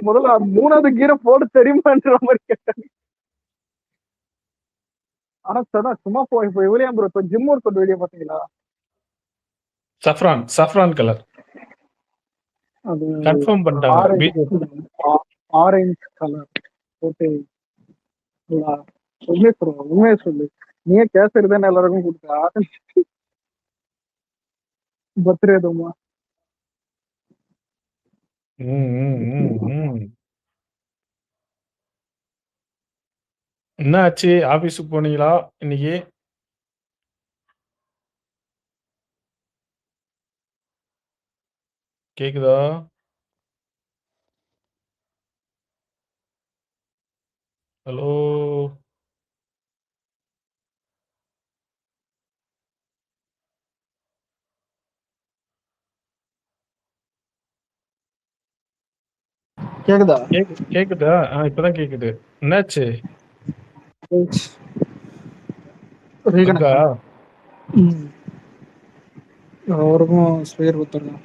முதல்ல 3வது கீரை போட தெரியுமான்ற மாதிரி கேட்டாங்க. ஆனா சார் சும்மா இப்போ இவரையும் ப்ரோ இப்போ ஜிம் ஒர்க் அவுட் வீடியோ பாத்தீங்களா? சஃப்ரான் கலர் அது கன்ஃபார்ம் பண்ணிட்டாங்க. ஆரஞ்சு கலர் போட்டு உண்மையை சொல்லு. நீயே கேசரி தானே எல்லாருக்கும் கொடுத்தா பர்த்டே எதுவுமா? என்ன ஆச்சு? ஆபீஸுக்கு போனீங்களா இன்னைக்கு? கேக்குதா? ஹலோ கேக்குதா? கேக்குதா? இப்பதான் கேக்குது. என்னாச்சு? அவருக்கும் ஸ்பேர் கொடுத்துருக்கேன்.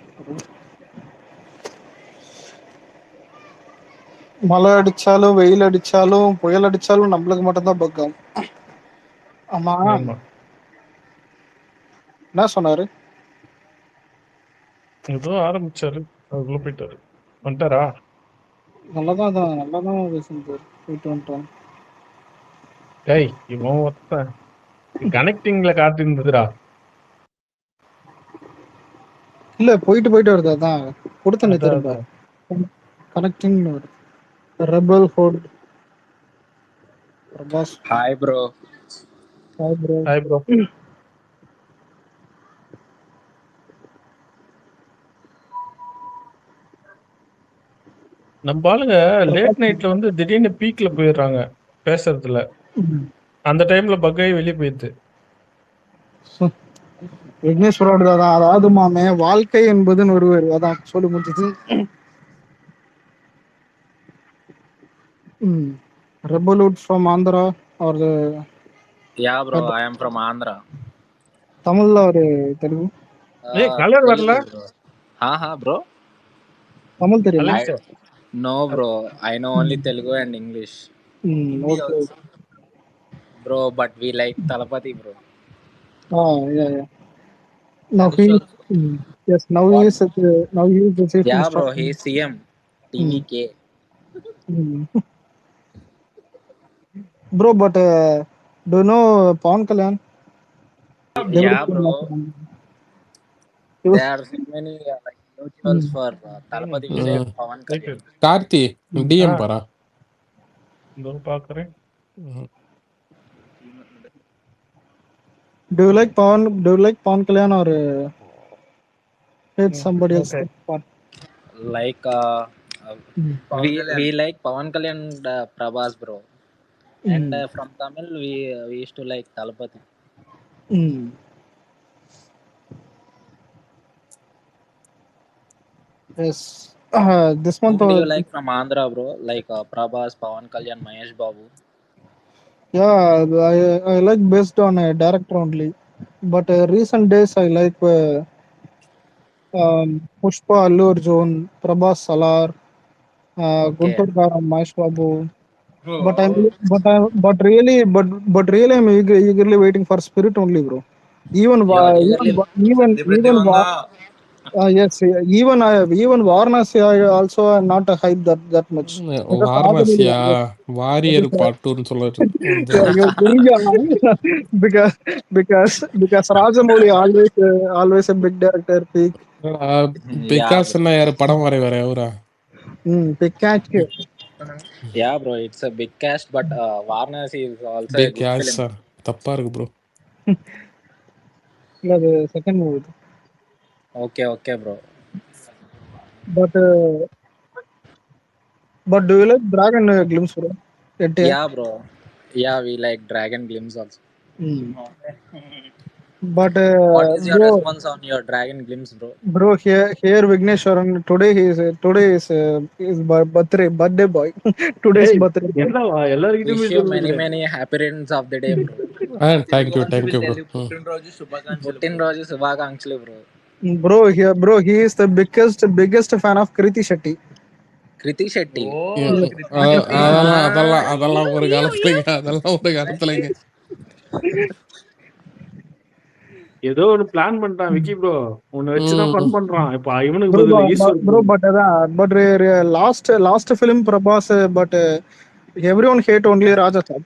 மழை அடிச்சாலும் வெயில் அடிச்சாலும் புயல் அடிச்சாலும் நம்மளுக்கு மட்டும்தான் பக்கம். ஆமா என்ன சொன்னாரு? ஏதோ ஆரம்பிச்சாரு, அதுக்குள்ள போயிட்டாரு. வந்துட்டாரா? நல்லாதான் பேசுறது. போயிட்டு வந்துட்டோம். டேய் இவன் ஒருத்தன் கனெக்டிங்ல காட்டிருந்ததுடா. இல்ல போயிட்டு வருது. அதான் கொடுத்தனே திரும்ப connecting rebel hot Prabhas. Hi bro. Hi bro. நம்ம ஆளுங்க லேட் நைட்ல வந்து திடீர்னு பீக்ல போயிடுறாங்க பேசுறதுல. அந்த டைம்ல பக்காய் வெளியே போயிடுது. விக்னேஸ்வரோட தான். அதாவது மாமே வாழ்க்கை என்பதுன்னு ஒருவர் அதான் சொல்லி முடிச்சது. ரெபலூட் from Andhra are ya bro, I am from Andhra. தமிழ்ல ஒரு தெலுங்கு. கலர் வரல. ப்ரோ தமிழ் தெரியுமா? No bro, I know only Telugu and English. Okay. Bro, but we like Talapati bro. Yeah. Now he is the chief Yeah minister. bro, he is CM TVK. Bro, but do you know Pawan Kalyan? Yeah bro, there are so many like mutuals for Talapati Vijay Pawan Kalyan. Karthi DM பாரா. இதோ பாக்குறேன். Do you like Pawan Kalyan or hate somebody else? Like we like Pawan Kalyan and Prabhas bro. And from Tamil we used to like Talapati. Yes. This month. Who do you like from Andhra bro? Like Prabhas, Pawan Kalyan, Mahesh Babu. Yeah, I like based on a director only. But recent days I like Pushpa, Allu Arjun, Prabhas Salar, Guntur Garam, Mahesh Babu. But really I'm eagerly waiting for Spirit only, bro. Yes, even Varanasi I also not a hype that much. வாரணாசியா warrior பாட்டுன்னு சொல்லிட்டு because Rajamouli always a big director. Because யாரு படம் வரைவாரு அவரா? Big catch. Yeah bro, it's a big cast, but Varanasi is also big a good cast film. தப்பா இருக்கு bro. இல்ல அது second movie. Okay bro. But do you like Dragon Glimpse bro? Yeah bro. Yeah, we like Dragon Glimpse also. But what is your response on your Dragon Glimpse bro? Bro, here Vigneshwaran today is his birthday boy. Today's birthday. Wish you many happy returns of the day bro. thank you bro. పుట్టినరోజు శుభాకాంక్షలు bro. Bro, he is the biggest fan of Kriti Shetty. Kriti Shetty. ஓ அதெல்லாம் அதெல்லாம் அதெல்லாம் ஒரு காலத்துலங்க, அதெல்லாம் ஒரு காலத்துலங்க. ஏதோ ஒரு பிளான் பண்ணிட்டான் விக்கி ப்ரோ, உன்னை வச்சுதான் ஃபன் பண்றான். இப்ப இவனுக்கு Bro, பதில் Ishwar bro, but last film Prabhas, but everyone hate only Raja sir.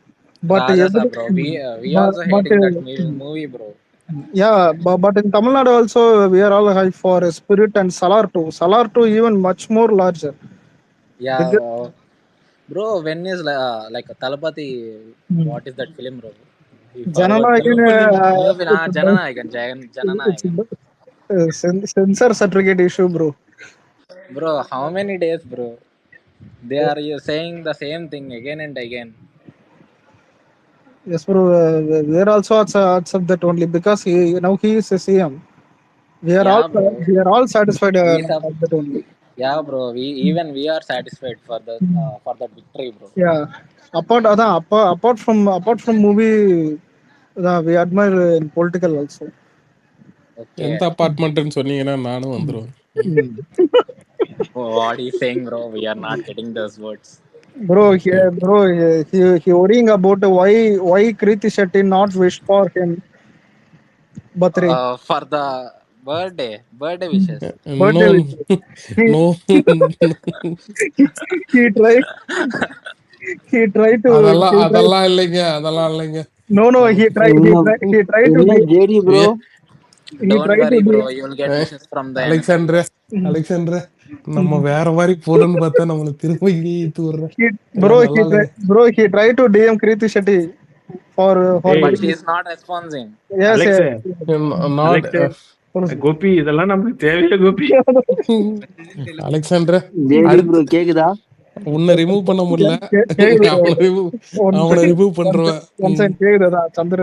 But Raja every, sir bro. We but, also but hating that movie bro. yeah, but in Tamil Nadu also we are all high for Spirit and Salar 2. Salar 2 even much more larger. Yeah Bigger. bro, when is like Talapati, what is that film bro? We forgot. Jananayagan, New film, Jananayagan. it's Jananayagan. censor certificate issue, bro. Bro, how many days bro? They are saying the same thing again and again. Yes, bro. We're also accept that only because now he is a CM. Yeah bro. We are all satisfied We at that only. Yeah bro, we are satisfied for the victory bro. Yeah. Apart from movie, we admire in political also. Okay. எந்த அபார்ட்மெண்ட்னு சொன்னீங்கன்னா நானும் வந்துருவேன். What is saying bro? We are not getting those words. Bro, he worrying about why Kriti Shetty not wish for him birthday. For the birthday wishes. No Birthday wish. No He tried. He tried to. அதெல்லாம் இல்லைங்க, அதெல்லாம் இல்லைங்க. No, he tried. He tried to. JD bro. He Don't tried worry to. bro, you will get wishes from the enemy. Alexander நம்ம வேற மாதிரி போறோம்னு பார்த்தா நம்மள திரும்ப இழுத்து விடுறோம். He tried to DM Kriti Shetty for. But she is not responding. Yes, Alex, not Gopi, இதெல்லாம் நமக்கு தேவையா கோபி? அலெக்சாண்டர் JD bro கேக்குதா? உன்னை ரிமூவ் பண்ண முடியல, அவனை ரிமூவ் பண்றேன். கேக்குதா சந்திர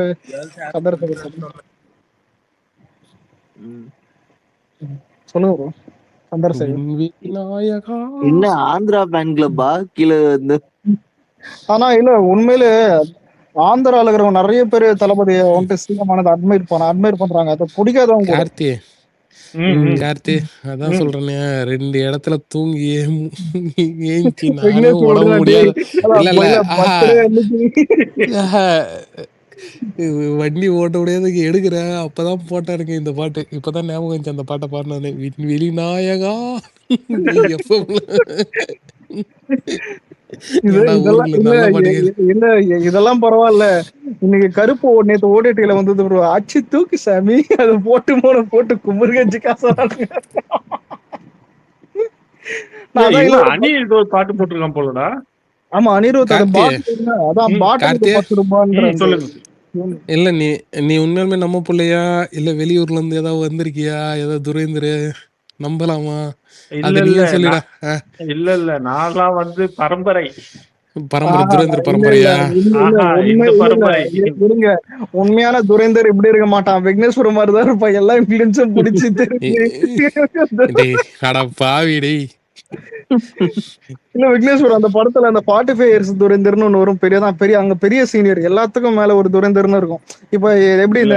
சொல்லுங்க bro. விநாயகா. என்ன ஆந்திரா ஃபேன் கிளப்பா கீழ வந்து? ஆனா இல்ல உண்மையிலே ஆந்திரால இருக்கிறவங்க நிறைய பேர் தளபதியை வந்துட்டு சீக்கிரமானதை அட்மைர் பண்றாங்க. அதை பிடிக்காதவங்க கூட. கார்த்தி அதான் சொல்றேனே, 2 இடத்துல தூங்கி ஏஞ்சி நானே உடம்பு முடியாது. வண்டி ஓட்ட முடியாதுக்கு எடுக்கிறேன். அப்பதான் போட்டாருங்க இந்த பாட்டு. இப்பதான் ஞாபகம் வந்துச்சு அந்த பாட்டை பாடினானே, வெளிநாயகா. இதெல்லாம் பரவாயில்ல. இன்னைக்கு கருப்பு நேத்து ஓடிடில வந்தது ப்ரோ. அச்சு தூக்கு சாமி, அது போட்டு குமுருகஞ்சி காசு. அனிருத் ஒரு பாட்டு போட்டிருக்கான் போலடா. ஆமா, அனிருத் அதான் பாட்டு 10 ரூபாய். சொல்லுங்க. இல்ல நீ உண்மையுமே நம்ம பிள்ளையா இல்ல வெளியூர்ல இருந்து ஏதாவது வந்திருக்கியா? ஏதாவது துரைந்திர நம்பலாமா? இல்ல நான்லாம் வந்து பரம்பரை துரைந்திர பரம்பரையா? உண்மையான துரைந்தர் இப்படி இருக்க மாட்டான். விக்னேஸ்வர மாதிரி தான் இருப்பான். எல்லாம் இன்ஃப்ளூயன்ஸும் பிடிச்சி பாவிடே. இல்ல விக்னேஸ்வர் அந்த படத்துல அந்த 45 இயர்ஸ் துரைந்தர்னு ஒண்ணு வரும். பெரிய அங்க பெரிய சீனியர், எல்லாத்துக்கும் மேல ஒரு துரைந்தர்னு இருக்கும். இப்ப எப்படி இந்த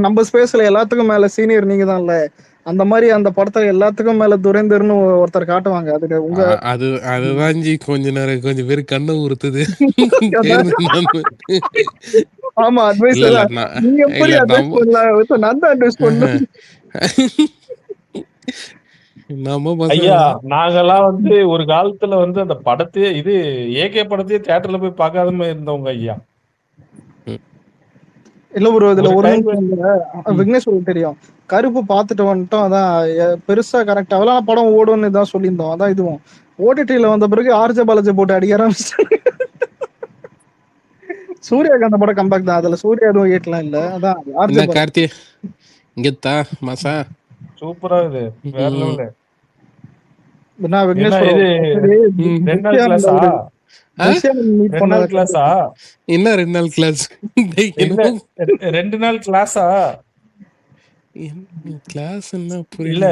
நம்ம ஸ்பேஸ்ல எல்லாத்துக்கும் மேல சீனியர் நீங்க தான் இல்ல, அந்த மாதிரி அந்த படத்துல எல்லாத்துக்கும் மேல துரைந்தர்னு ஒருத்தர் காட்டுவாங்க. அதுதான் ஜி கொஞ்சம் பேரு கண்ணை உறுத்துது. ஆமா, அட்வைஸ் நீங்க எப்படி அட்வைஸ் பண்ணலாம்? நான் தான் அட்வைஸ் பண்ணேன். ஐயா, நாங்கெல்லாம் வந்து ஒரு காலத்துல வந்து அந்த படத்தையே ஏகே படத்தையே தியேட்டர்ல போய் பார்க்காம இருந்தவங்க ஐயா. இல்ல ப்ரோ, இதுல ஒரு விக்னேஸ்வருக்கு தெரியும். கருப்பு பாத்துட்டு வந்துட்டோம், அதான் பெருசா கரெக்ட் அவெல்லாம் படம் ஓடும்னு தான் சொல்லியிருந்தோம். அதான் இதுவும் ஓடிடில வந்த பிறகு ஆர்ஜே பாலாஜி போட்டு அடிக்க ஆரம்பிச்சிட்டாங்க. சூர்யாக்கு அந்த படம் கம்பேக் தான். அதுல சூர்யா எதுவும் ஏட்டலாம் இல்ல. அதான் ஆர்ஜே கார்த்தி இங்கத்தா மாசா சூப்பரா இது, வேற லெவல். என்ன விக்னேஸ்வர் ரெண்டு நாள் கிளாஸா? என்ன 2 நாள் கிளாஸ்? 2 நாள் கிளாஸா? கிளாஸ் என்ன இல்ல,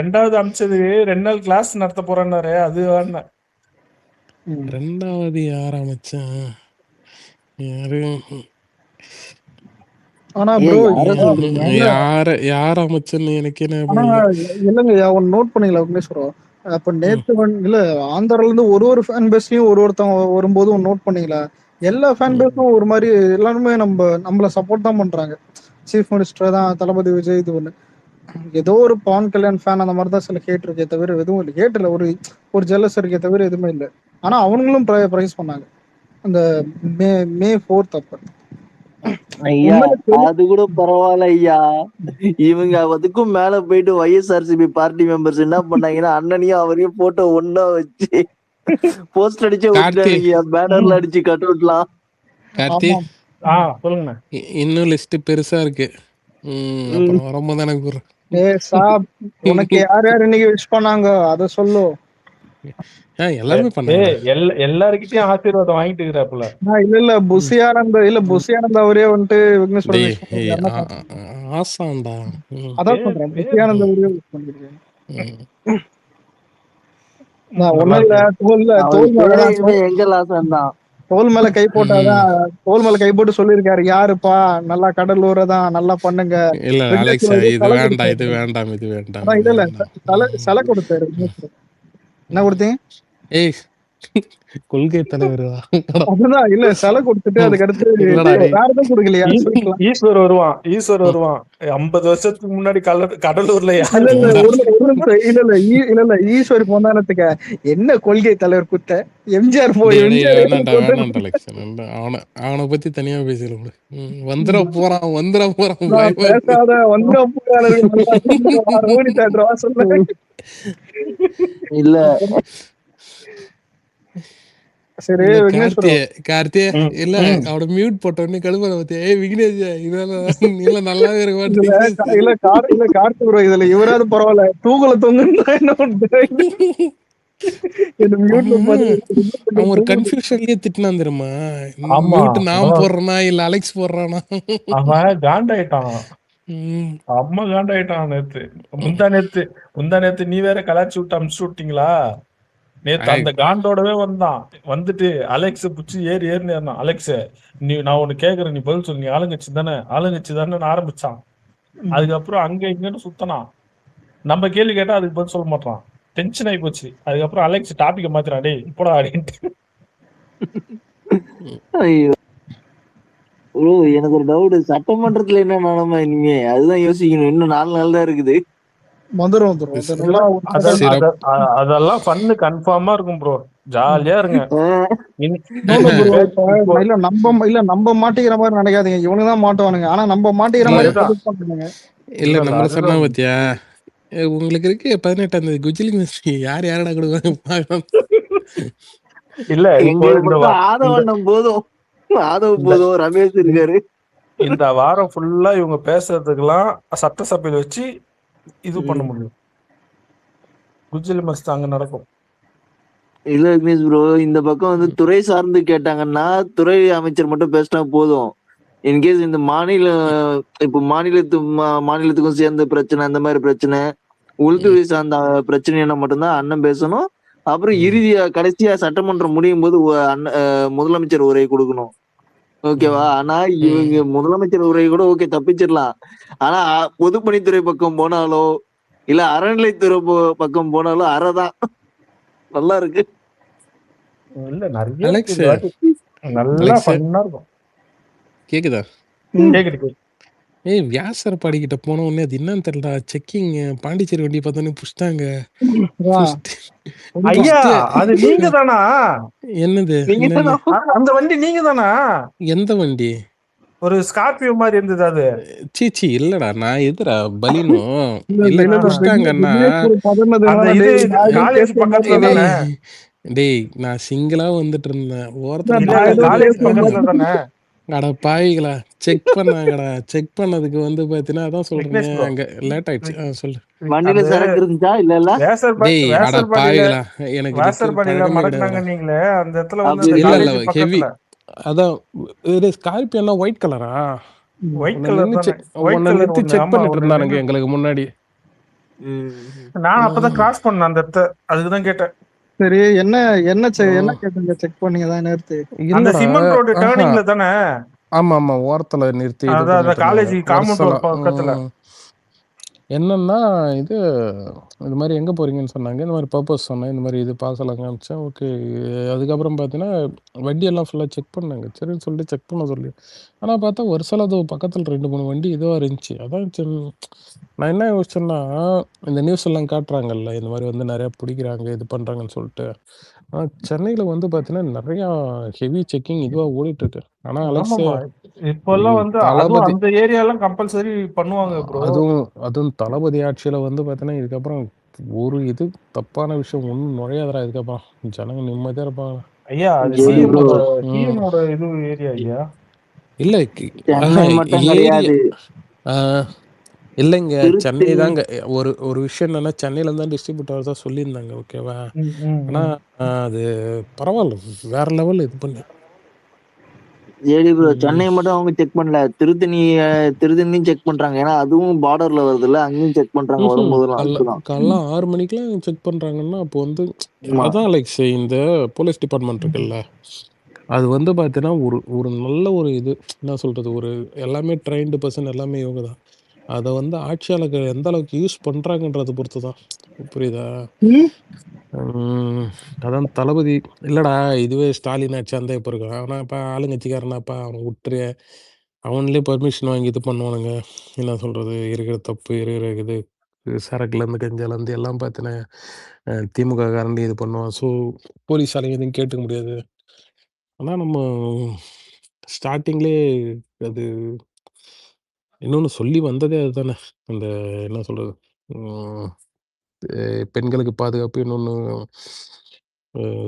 ரெண்டாவது அமிச்சது 2 நாள் கிளாஸ் நடத்த போறாரு. அது ரெண்டாவது யார் அமைச்சான்? யாரு? ஆனா ப்ரோ யார் அமைச்சன்னு எனக்கு என்ன இல்லைங்க. ஒன்னு நோட் பண்ணீங்களா விக்னேஸ்வரோ? அப்ப நேத்து இல்ல ஆந்திரால இருந்து ஒரு ஃபேன் பேஸ்லயும் ஒருத்தவங்க வரும்போது நோட் பண்ணீங்களா? எல்லா ஃபேன் பேஸும் ஒரு மாதிரி எல்லாருமே நம்மள சப்போர்ட் தான் பண்றாங்க. சீஃப் மினிஸ்டர் தான் தளபதி விஜய் இது ஒண்ணு. ஏதோ ஒரு பவன் கல்யாண் ஃபேன் அந்த மாதிரி தான் சில ஹேட் இருக்கே தவிர எதுவும் இல்லை. ஹேட் இல்லை, ஒரு ஜெலஸ் இருக்கே தவிர எதுவுமே இல்லை. ஆனா அவங்களும் ப்ரைஸ் பண்ணாங்க அந்த மே மே 4th அப்ப. ஐயா அது கூட பரவாயில்ல ஐயா. இவங்க அதுக்கும் மேல போயிட்டு YSRCB பார்ட்டி மெம்பர்ஸ் என்ன பண்ணாங்கன்னா அண்ணனையும் அவரையும் போட்டோ ஒன்னா வச்சு போஸ்ட் அடிச்சு விட்டாங்க, பேனர்ல அடிச்சு கட் அவுட்லாம். கார்த்தி சொல்லுங்க. இன்னும் லிஸ்ட் பெருசா இருக்கு. அப்புறம் வரும்போது எனக்கு உனக்கு யார் யார் இன்னைக்கு விஷ் பண்ணாங்க அத சொல்லு. எல்லாருமே பண்ணாங்க. எல்லாருக்கிட்டையும் ஆசீர்வாதம் வாங்கிட்டு இருக்கிறாப்புல. இல்ல புசியானந்த் அவரே வந்துட்டு விக்னேஷ் ஆசாண்டா. அதான் சொல்றேன், புசியானந்த் அவரே விஷ் பண்ணிருக்கேன். தோல் மேல கை போட்டாதான், தோல் மேல கை போட்டு சொல்லிருக்காரு யாருப்பா நல்லா கடலூரை தான் நல்லா பண்ணுங்க. இல்ல அலெக்ஸ் இது வேண்டாம் இது வேண்டாம் இது வேண்டாம். இல்ல சிலை கொடுத்தாரு. என்ன கொடுத்தீங்க? ஏய் கொள்கை தலைவர் அதுதான் இல்ல சிலை கொடுத்துட்டு அதுக்கு அடுத்து வேற எதுவும் கொடுக்கலையா? ஈஸ்வர் வருவான் 50 வருஷத்துக்கு முன்னாடி கடலூர்ல இல்ல ஈஸ்வர் பொந்தானத்துக்கு என்ன கொள்கை தலைவர் குத்த எம்ஜிஆர் போய் அவனை பத்தி தனியா பேசல. வந்துட போறான் பேசாத சொல்ல இல்ல. சரி கார்த்திய இல்ல அவட மியூட் போட்டோன்னு கடுப்பா பத்தியா? ஏய் விக்னேஷ் இதெல்லாம் நல்லாவே இருக்க மாட்டேங்குது. இல்ல கார்த்தி ப்ரோ இதுல இவராது பரவாயில்ல, தூங்கல தொங்குன்னா என்ன பண்றது? அவன் ஒரு கன்ஃபியூஷன்லயே திட்டினான் தெரியுமா? மியூட் நான் போடுறேனா இல்ல அலெக்ஸ் போடுறானா? அவன் காண்டாயிட்டான், அம்மா காண்டாயிட்டான். முந்தா நேத்து நீ வேற கலாச்சி விட்டு அமிச்சு விட்டீங்களா? நேத்து அந்த காண்டோடவே வந்துட்டு அலெக்ஸ் புடிச்சு ஏறினு இருந்தான். அலெக்ஸ் நான் ஒண்ணு கேக்குறேன், நீ பதில் சொல்லு, நீ ஆளுங்கட்சி தானே ஆரம்பிச்சான். அதுக்கப்புறம் அங்க இங்கன்னு சுத்தனா, நம்ம கேள்வி கேட்டா அதுக்கு பதில் சொல்ல மாட்டான். டென்ஷன் ஆகி போச்சு. அதுக்கப்புறம் அலெக்ஸ் டாபிக்க மாத்திரான், டேய் இப்போடா அப்படின்ட்டு. எனக்கு ஒரு டவுட், சட்டமன்றத்துல என்ன நிலைமை இனிமே அதுதான் யோசிக்கணும். இன்னும் 4 நாள் தான் இருக்குது. அதெல்லாம் ஃபன்னு கன்ஃபார்மா இருக்கும் ப்ரோ, ஜாலியா இருங்க. நம்ம மாட்டிக்கிற மாதிரி நினைக்காதீங்க, இவனுதான் மாட்டுவானுங்க. ஆனா நம்ம மாட்டிக்கிற மாதிரி இல்ல நம்மள சொன்னா பாத்தியா, உங்களுக்கு இருக்கு 18ஆம் தேதி குஜிலி யார் யாரடா கொடுப்பாங்க. இல்ல ஆதவண்ணம் போதும், ரமேஷ் இருக்காரு. இந்த வாரம் ஃபுல்லா இவங்க பேசுறதுக்கெல்லாம் சட்டசபையில வச்சு இது பண்ண முடியும். குஜிலி மஸ்த் அங்க நடக்கும். இல்ல விக்னேஷ் ப்ரோ, இந்த பக்கம் வந்து துறை சார்ந்து கேட்டாங்கன்னா துறை அமைச்சர் மட்டும் பேசினா போதும். இன்கேஸ் இந்த இப்ப மாநிலத்துக்கும் சேர்ந்த பிரச்சனை, அந்த மாதிரி பிரச்சனை, உள்துறை சார்ந்த பிரச்சனை என்ன மட்டும்தான் அண்ணன் பேசணும். அப்புறம் கடைசியா சட்டமன்றம் முடியும் போது முதலமைச்சர் உரை கொடுக்கணும். ஓகேவா? ஆனா இவங்க முதலமைச்சர் உரை கூட ஓகே தப்பிச்சிடலாம். ஆனா பொதுப்பணித்துறை பக்கம் போனாலோ இல்ல அறநிலைத்துறை பக்கம் போனாலோ அறதான் நல்லா இருக்கு. இல்ல நிறைய நல்லா ஃபன்னா இருக்கும். கேக்குதா? கேக்குது. ஏய் வியாசர் பாடிக்கிட்ட போன உடனே அது என்னன்னு தெரியல, செக்கிங் பாண்டிச்சேரி வண்டி பார்த்தோன்னே புடிச்சிட்டாங்க. ஐயா அது நீங்க தானா? என்னது அந்த வண்டி நீங்க தானா? எந்த வண்டி? ஒரு ஸ்கார்பியோ மாதிரி இருந்தது அது. சீச்சி இல்லடா, நான் எதுடா பலினோ இல்ல புடிச்சிட்டாங்கன்னா காலேஜ் பக்கத்துல தானே. டேய் நான் சிங்கிளா வந்துட்டு இருந்தேன் ஓரத்துல. அட பாவிகளா, செக் பண்ணாங்கடா. செக் பண்ணதுக்கு வந்து பாத்தீங்கன்னா அதான் சொல்றேன், அங்க லேட் ஆயிடுச்சு. சொல்லு. வண்டியில சரக்கு இருந்துச்சா? இல்ல டேய் அட பாவிகளா, எனக்கு அந்த இடத்துல வந்து ஹெவி. அதான் இது ஸ்கார்பியோனா ஒயிட் கலரா? ஒயிட் கலர் செக் பண்ணிட்டு இருந்தானுங்க எங்களுக்கு முன்னாடி. நான் அப்பதான் கிராஸ் பண்ணேன் அந்த இடத்த, அதுக்குதான் கேட்டேன். சரி என்ன கேட்டீங்க? செக் பண்ணீங்க தான் நிறுத்தி அந்த சிமெண்ட் ரோட் டர்னிங்ல தானே? ஆமா ஓரத்துல நிறுத்தி காலேஜ் காம்பவுண்ட் பக்கத்துல. என்னன்னா, இது மாரி எங்க போறீங்கன்னு சொன்னாங்க. இந்த மாரி பர்ப்பஸ் சொன்னேன். இந்த மாரி இது பார்சல்லாம் காமிச்சேன். ஓகே. அதுக்கப்புறம் பார்த்தீங்கன்னா, வண்டியெல்லாம் ஃபுல்லா செக் பண்ணாங்க. சரின்னு சொல்லிட்டு செக் பண்ண சொல்லி ஆனா பார்த்தா ஒரு சில அது பக்கத்துல 2, 3 வண்டி இதுவா இருந்துச்சு. அதான் சரி நான் என்ன யோசிச்சேன்னா, இந்த நியூஸ் எல்லாம் காட்டுறாங்கல்ல, இந்த மாரி வந்து நெறையா புடிக்கிறாங்க, இது பண்றாங்கன்னு சொல்ட்டு. ஆனா சென்னையில வந்து பார்த்தீங்கன்னா, நெறையா ஹெவி செக்கிங் இதுவா ஓடிட்டுருக்கு. ஆனா அலெக்ஸ் ஆமாமா. இப்பல்லாம் வந்து அதுவும் தளபதி அந்த ஏரியாலாம் கம்பல்சரி பண்ணுவாங்க ப்ரோ. அதுவும் தளபதி ஆட்சியில வந்து பார்த்தீங்கன்னா, இதுக்கப்புறம் ஒரு இது தப்பான விஷயம் ஒண்ணும் நுழையாதுடா இதுக்கப்புறம். ஜனங்க நிம்மதியா இருப்பாங்க. ஐயா அது சரி ப்ரோ, ம். சிஎம்மோட இது ஏரியா ஐயா. இல்ல சென்னை மட்டும் ஏரியா கிடையாது, ஆ இல்லைங்க. சென்னை திருத்தணி. தாங்க. ஒரு ஒரு விஷயம் என்னன்னா, சென்னையில தான் டிஸ்ட்ரிபியூட்டர் தான் சொல்லியிருந்தாங்க. ஓகேவா? ம், ம், ஆனா ம். அது பரவால்ல. வேற லெவல் இது பண்ணி சரி ப்ரோ, ம். சென்னை மட்டும் அவங்க செக் பண்ணல, திருத்தணியும் செக் பண்றாங்க. ஏன்னா அதுவும் பார்டர்ல வருதுல்ல, அங்கேயும் செக் பண்றாங்க வரும்போதெல்லாம். அதுதான். காலைல 6 மணிக்கெல்லாம் செக் பண்றாங்கன்னா, அப்போ வந்து ஆமா. அதான் அலெக்ஸ் இந்த போலீஸ் டிபார்ட்மெண்ட் இருக்குல்ல, அது வந்து பார்த்தீங்கன்னா, ஒரு ஒரு நல்ல ஒரு இது என்ன சொல்றது, ஒரு எல்லாமே ட்ரெயின்டு பெர்சன் எல்லாமே இவங்க தான். அத வந்து ஆட்சியாளர்கள் எந்த அளவுக்கு யூஸ் பண்றாங்கன்றத பொறுத்து தான். புரியுதா? ம். ம். அதான் தளபதி இல்லடா இதுவே ஸ்டாலின் ஆட்சி இருந்தா இப்ப இருக்கும். ஆனாப்பா ஆளுங்கட்சிக்காரனாப்பா அவன விட்டுரு. அவன்லயே பர்மிஷன் வாங்கி இது பண்ணுவானுங்க. என்ன சொல்றது, இருக்கிற தப்பு, இருக்கிற இது சரக்குலேருந்து, கஞ்சாலேருந்து எல்லாம் பார்த்தீன்னா, திமுக காரன்டி இது பண்ணுவான். ஸோ, போலீஸாலையும் எதுவும் கேட்டுக்க முடியாது. ஆனா நம்ம ஸ்டார்ட்டிங்லயே அது இன்னொன்னு சொல்லி வந்ததே அதுதானே. அந்த என்ன சொல்றது, ம் பெண்களுக்கு பாதுகாப்பு, இன்னொன்னு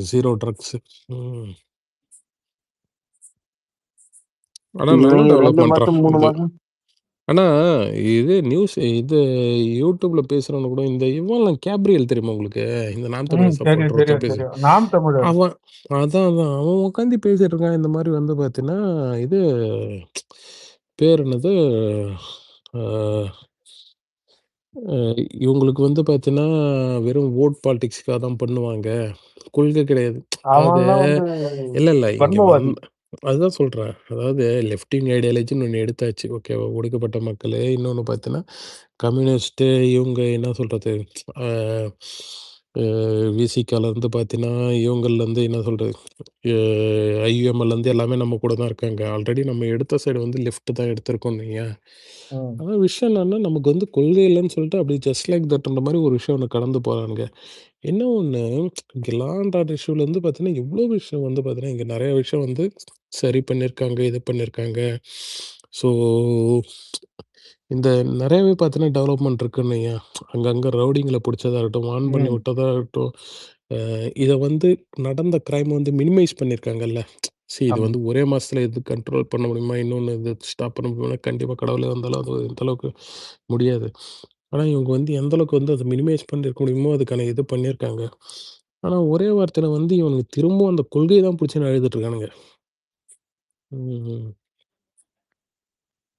0 ட்ரக்ஸு. ம். ஆனா இது நல்ல 2 டெவலப்மெண்ட்ரா மாசம் 3 இது. மாசம் ஆனா இது நியூஸ் இது யூடியூப்ல பேசுறவன கூட இந்த இவன்லாம் கேப்ரியல் தெரியுமா உங்களுக்கு? இந்த நாம் ம். தமிழர் தெரியும், சப்போர்ட்டர் ஒருத்தன் தெரியும், பேசு தெரியும். நாம் தமிழர். அவன் அதான். அவன் உட்காந்து பேசிட்டு இருக்கான். இந்த மாரி வந்து பார்த்தீங்கன்னா, இது பேர் என்னது? அ அ இவங்களுக்கு வந்து பார்த்தீங்கன்னா, வெறும் வோட் பாலிடிக்ஸ்க்காக தான் பண்ணுவாங்க. கொள்கை கிடையாது. அதாவது அவன்லாம் வந்து இல்ல. இங்க வன்மவாதி. அதுதான் சொல்றேன். அதாவது லெஃப்ட் விங் ஐடியாலஜின்னு ஒண்ணு எடுத்தாச்சு. ஓகேவா? ஒடுக்கப்பட்ட மக்களு. இன்னொன்னு பார்த்தீங்கன்னா, கம்யூனிஸ்ட்டு இவங்க என்ன சொல்றது? அ அ விசிகாலேருந்து பார்த்தீங்கன்னா, இவங்கள்லேருந்து என்ன சொல்றது? அ ஐயுஎம்எல்லேருந்து எல்லாமே நம்ம கூட தான் இருக்காங்க. ஆல்ரெடி நம்ம எடுத்த சைடு வந்து லெஃப்ட் தான் எடுத்திருக்கோம்னு வையேன். ம். ஆனா விஷயம் என்னன்னா, நமக்கு வந்து கொள்கை இல்லன்னு சொல்லிட்டு அப்படியே ஜஸ்ட் லைக் தட்ன்ற மாரி ஒரு விஷயம் ஒண்ணு கடந்து போறானுங்க. என்ன ஒண்ணு, இங்க லா அண்ட் ஆர்டர் இஷ்யூலேருந்து பார்த்தீங்கன்னா, எவ்ளோ விஷயம் வந்து பார்த்தீங்கன்னா, இங்க நெறைய விஷயம் வந்து சரி பண்ணியிருக்காங்க, இது பண்ணியிருக்காங்க. ஸோ, இந்த நெறையவே பார்த்தீங்கன்னா, டெவலப்மெண்ட் இருக்குன்னு வையேன். அங்கங்க ரவுடிங்கள புடிச்சதாகட்டும், வார்ன் பண்ணி ம். விட்டதாகட்டும், இத வந்து நடந்த கிரைம் வந்து மினிமைஸ் பண்ணியிருக்காங்கல்ல. இது ஆமா. வந்து ஒரே மாசத்துல இது கண்ட்ரோல் பண்ண முடியுமா? இன்னொன்னு இது ஸ்டாப் பண்ண முடியுமானா, கண்டிப்பா கடவுளே வந்தாலும் அது இந்த அளவுக்கு முடியாது. ஆனா, இவங்க வந்து எந்த அளவுக்கு வந்து அத மினிமைஸ் பண்ணியிருக்க முடியுமோ, அதுக்கான இது பண்ணியிருக்காங்க. ஆனா, ஒரே வார்த்தையில வந்து இவனுங்க திரும்பவும் அந்த கொள்கைய தான் புடிச்சுன்னு அழுதுட்டு இருக்கானுங்க. ம்.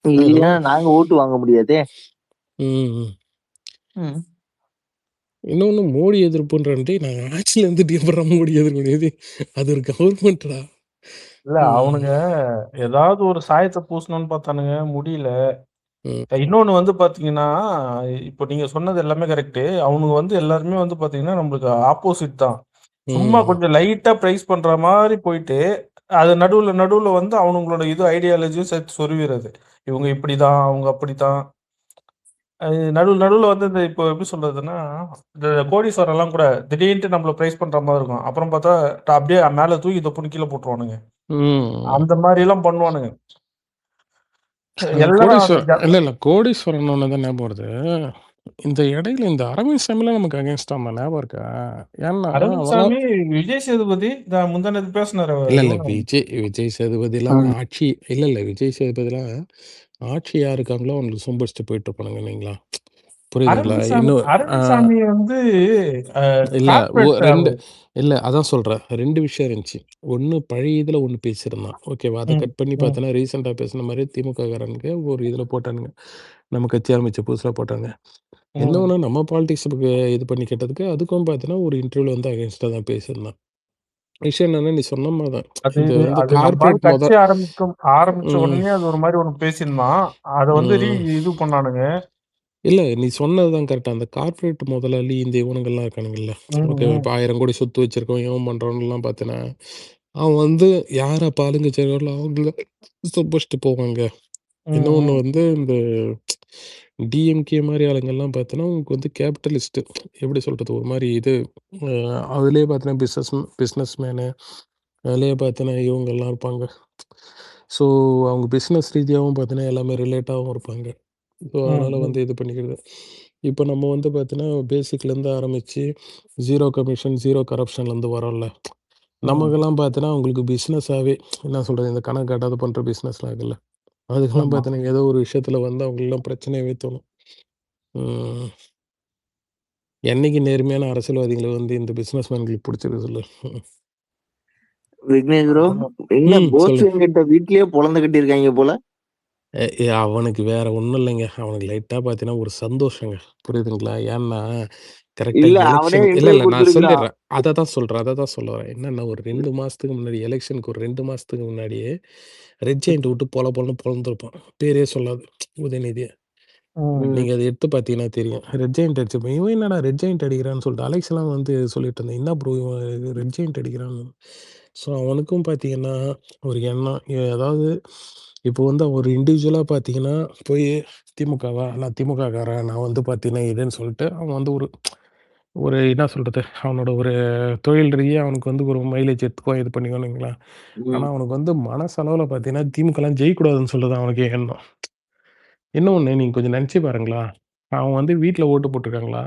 இல்லைன்னா அதெல்லாம் நாங்க ஓட்டு வாங்க முடியாதே. ம். ம். இன்னொன்னு மோடி எதிர்ப்புன்றன்ட்டு நான் ஆட்சியில இருந்துட்டு எப்புட்றா மோடி எதிர்க்க முடியுது? அது ஒரு கவர்மெண்ட்டா. இல்ல ம். அவனுங்க ஏதாவது ஒரு சாயத்த பூசணும்னு பார்த்தானுங்க, முடியல. ம். இன்னொன்னு வந்து பார்த்தீங்கன்னா, இப்போ நீங்க சொன்னது எல்லாமே கரெக்ட்டு. அவனுங்க வந்து எல்லாருமே வந்து பார்த்தீங்கன்னா, நம்மளுக்கு ஆப்போசிட் தான். சும்மா ம். கொஞ்சம் லைட்டா பிரைஸ் பண்ற மாரி போயிட்டு, அது நடுவுல நடுவுல வந்து அவனுங்களோட இது ஐடியாலஜியும் சேர்த்து சொருவிறது. இவங்க இப்படிதான், அவங்க அப்படித்தான். நடுவுல நடுவுல வந்து இந்த இப்போ எப்படி சொல்றதுன்னா, இந்த கோடீஸ்வரன்லாம் கூட திடீர்ன்ட்டு நம்மள பிரைஸ் பண்ற மாரி இருக்கும். அப்புறம் பார்த்தா அப்படியே மேல தூக்கி தொப்புன்னு கீழ போட்டுருவானுங்க. ம். அந்த மாரிலாம் பண்ணுவானுங்க. எனக்கு எல்லாம் அந்த இல்ல. கோடீஸ்வரன் ஒண்ணு தான் ஞாபகம் வருது. இந்த இடையில இந்த அரவிந்த் சாமிலாம் நமக்கு அகைன்ஸ்டா இருந்தான் ஞாபகம் இருக்கா? ஏன்னா அரவிந்த் அவன்லாம் சாமி, விஜய் சேதுபதி முந்தா நேத்து பேசினாரு இல்ல. இவங்க. விஜய் சேதுபதிலாம் ம். ஆட்சி இல்ல. விஜய் சேதுபதிலாம் ஆட்சி யார் இருக்காங்களோ அவங்களுக்கு சொம்படிச்சுட்டு போயிட்டு இருப்பானுங்க இல்லைங்களா? புரியுதுங்களா? இன்னும் ஆ அரவிந்த் சாமி வந்து இல்ல. கார்ப்பரேட் 2 ஆளு. இல்ல அதான் சொல்றேன். 2 விஷயம் இருந்துச்சு. ஒண்ணு பழைய இதுல ஒண்ணு பேசியிருந்தான். ஓகேவா? அத ம், கட் பண்ணி ம், பார்த்தேன்னா, ரீசென்ட்டா பேசின மாரி திமுக காரனுங்க ஒரு இதுல போட்டானுங்க. நம்ம கட்சி ஆரம்பிச்ச புதுசுல போட்டாங்க. என்ன ம். ஒண்ணு நம்ம பாலிடிக்ஸ்க்கு இது பண்ணி கேட்டதுக்கு, அதுக்கும் பார்த்தீங்கன்னா, ஒரு இன்டர்வியூல வந்து அகைன்ஸ்ட்டா தான் பேசியிருந்தான். விஷயம் என்னன்னா, நீ சொன்ன மாரி தான். அது இது வந்து அது நம்ம ஆள் கார்ப்பரேட் கட்சி ஆரம்பிச்ச ம். உடனே அது ஒரு மாரி ஒண்ணு பேசியிருந்தான். அத வந்து ம். இது பண்ணானுங்க. இல்ல நீ சொன்னதுதான் கரெக்ட். அந்த கார்ப்பரேட் முதலாளி இந்த இவனுங்கள்லாம் இருக்கானுங்கல்ல. ம், ஓகே. ம், இப்ப 1000 கோடி சொத்து வச்சிருக்கவன், இவன் பண்றவன்லாம் பார்த்தீன்னா, அவன் வந்து யார அப்ப ஆளுங்கட்சியா இருக்காங்களோ அவங்கள சபிச்சுட்டு போவாங்க. ம், இன்னொன்னு ம். வந்து இந்த டிஎம்கே மாரி ஆளுங்கள்லாம் பார்த்தீன்னா, உங்களுக்கு வந்து கேபிட்டலிஸ்ட். எப்படி சொல்றது? ஒரு மாரி இது அ அதிலேயே பார்த்தீங்கன்னா பிசினஸ் மேனு அதிலேயே பார்த்தீங்கன்னா இவங்கலாம் இருப்பாங்க. ஸோ அவங்க பிசினஸ் ரீதியாவும் பார்த்தீங்கன்னா, எல்லாமே ரிலேட்டாவும் இருப்பாங்க. ஸோ ம், அதனால வந்து ம், இது பண்ணிக்கிறது. இப்ப நம்ம வந்து பார்த்தீங்கன்னா, பேசிக்லேருந்து ஆரம்பிச்சு, ஜீரோ கமிஷன், ஜீரோ கரப்ஷன்லேருந்து வரோம்ல. ம். நமக்கெல்லாம் பார்த்தீங்கன்னா, உங்களுக்கு பிசினஸாவே என்ன சொல்றது? இந்த கணக்கு காட்டாத பண்ற பிசினஸ்லாம் இருக்குல்ல. அதுக்கெல்லாம் ஆமா. பார்த்தீங்கன்னா, ஏதோ ஒரு விஷயத்துல வந்து அவங்களுக்கெல்லாம் பிரச்சனையாவே தோணும். ம். என்னைக்கு நேர்மையான அரசியல்வாதிகள வந்து இந்த பிசினஸ் மேன்களுக்கு புடிச்சிருக்கு சொல்லு? விக்னேஷ் ப்ரோ, ஆமா. என்ன சொல்லு. போஸ்ட் கிட்ட வீட்லயே பொழந்து கட்டியிருக்காங்க போல. அவனுக்கு வேற ஒண்ணும் இல்லைங்க. அவனுக்கு லைட்டா பார்த்தீங்கன்னா, ஒரு சந்தோஷங்க. புரியுதுங்களா? ஏன்னா, கரெக்ட்டா இல்ல அவனே எலக்ஷன் இல்ல, இன்டர்வியூ இல்ல நான் குடுத்துருக்கான். சொல்லிர்றேன். அததான் சொல்றேன், அததான் சொல்ல வரேன். என்னன்னா, ஒரு 2 மாசத்துக்கு முன்னாடி எலக்ஷனுக்கு ஒரு 2 மாசத்துக்கு முன்னாடியே, ரெட் ஜெயண்ட் விட்டு பொல பொலன்னு பொளந்திருப்பான். பேரே சொல்லாது. உதயநிதி. ம். ம். நீங்க அத எடுத்து பார்த்தீங்கன்னா தெரியும். ரெட் ஜெயண்ட் அடிச்சிருப்பான். இவன் என்னடா ரெட் ஜெயண்ட் அடிக்கிறான்னு சொல்லிட்டு அலெக்ஸ்லாம் வந்து சொல்லிட்டு இருந்தேன். என்ன ப்ரோ இவன் ரெட் ஜெயண்ட் அடிக்கிறான்னு. ஸோ அவனுக்கும் பார்த்தீங்கன்னா, ஒரு எண்ணம். அதாவது இப்போ வந்து ஒரு இண்டிவிஜுவலா பார்த்தீங்கன்னா, போய் திமுகவா? நான் திமுககாரன். நான் வந்து பார்த்தீங்கன்னா இதுன்னு சொல்லிட்டு, அவன் வந்து ஒரு ஒரு என்ன சொல்றது? அவனோட ஒரு தொழில் ரீதியா அவனுக்கு வந்து ஒரு மைலேஜ் எடுத்துக்குவான், இது பண்ணிக்குவான்னு வைங்களேன். ஆனா ம். அவனுக்கு வந்து மனசளவுல பார்த்தீங்கன்னா, திமுகலாம் ஜெயிக்கக்கூடாதுன்னு சொல்லி தான் அவனுக்கு எண்ணம். இன்னொன்னு நீங்க கொஞ்சம் நெனச்சு பாருங்களேன். அவன் வந்து வீட்ல ஓட்டு போட்டுருக்காங்களா?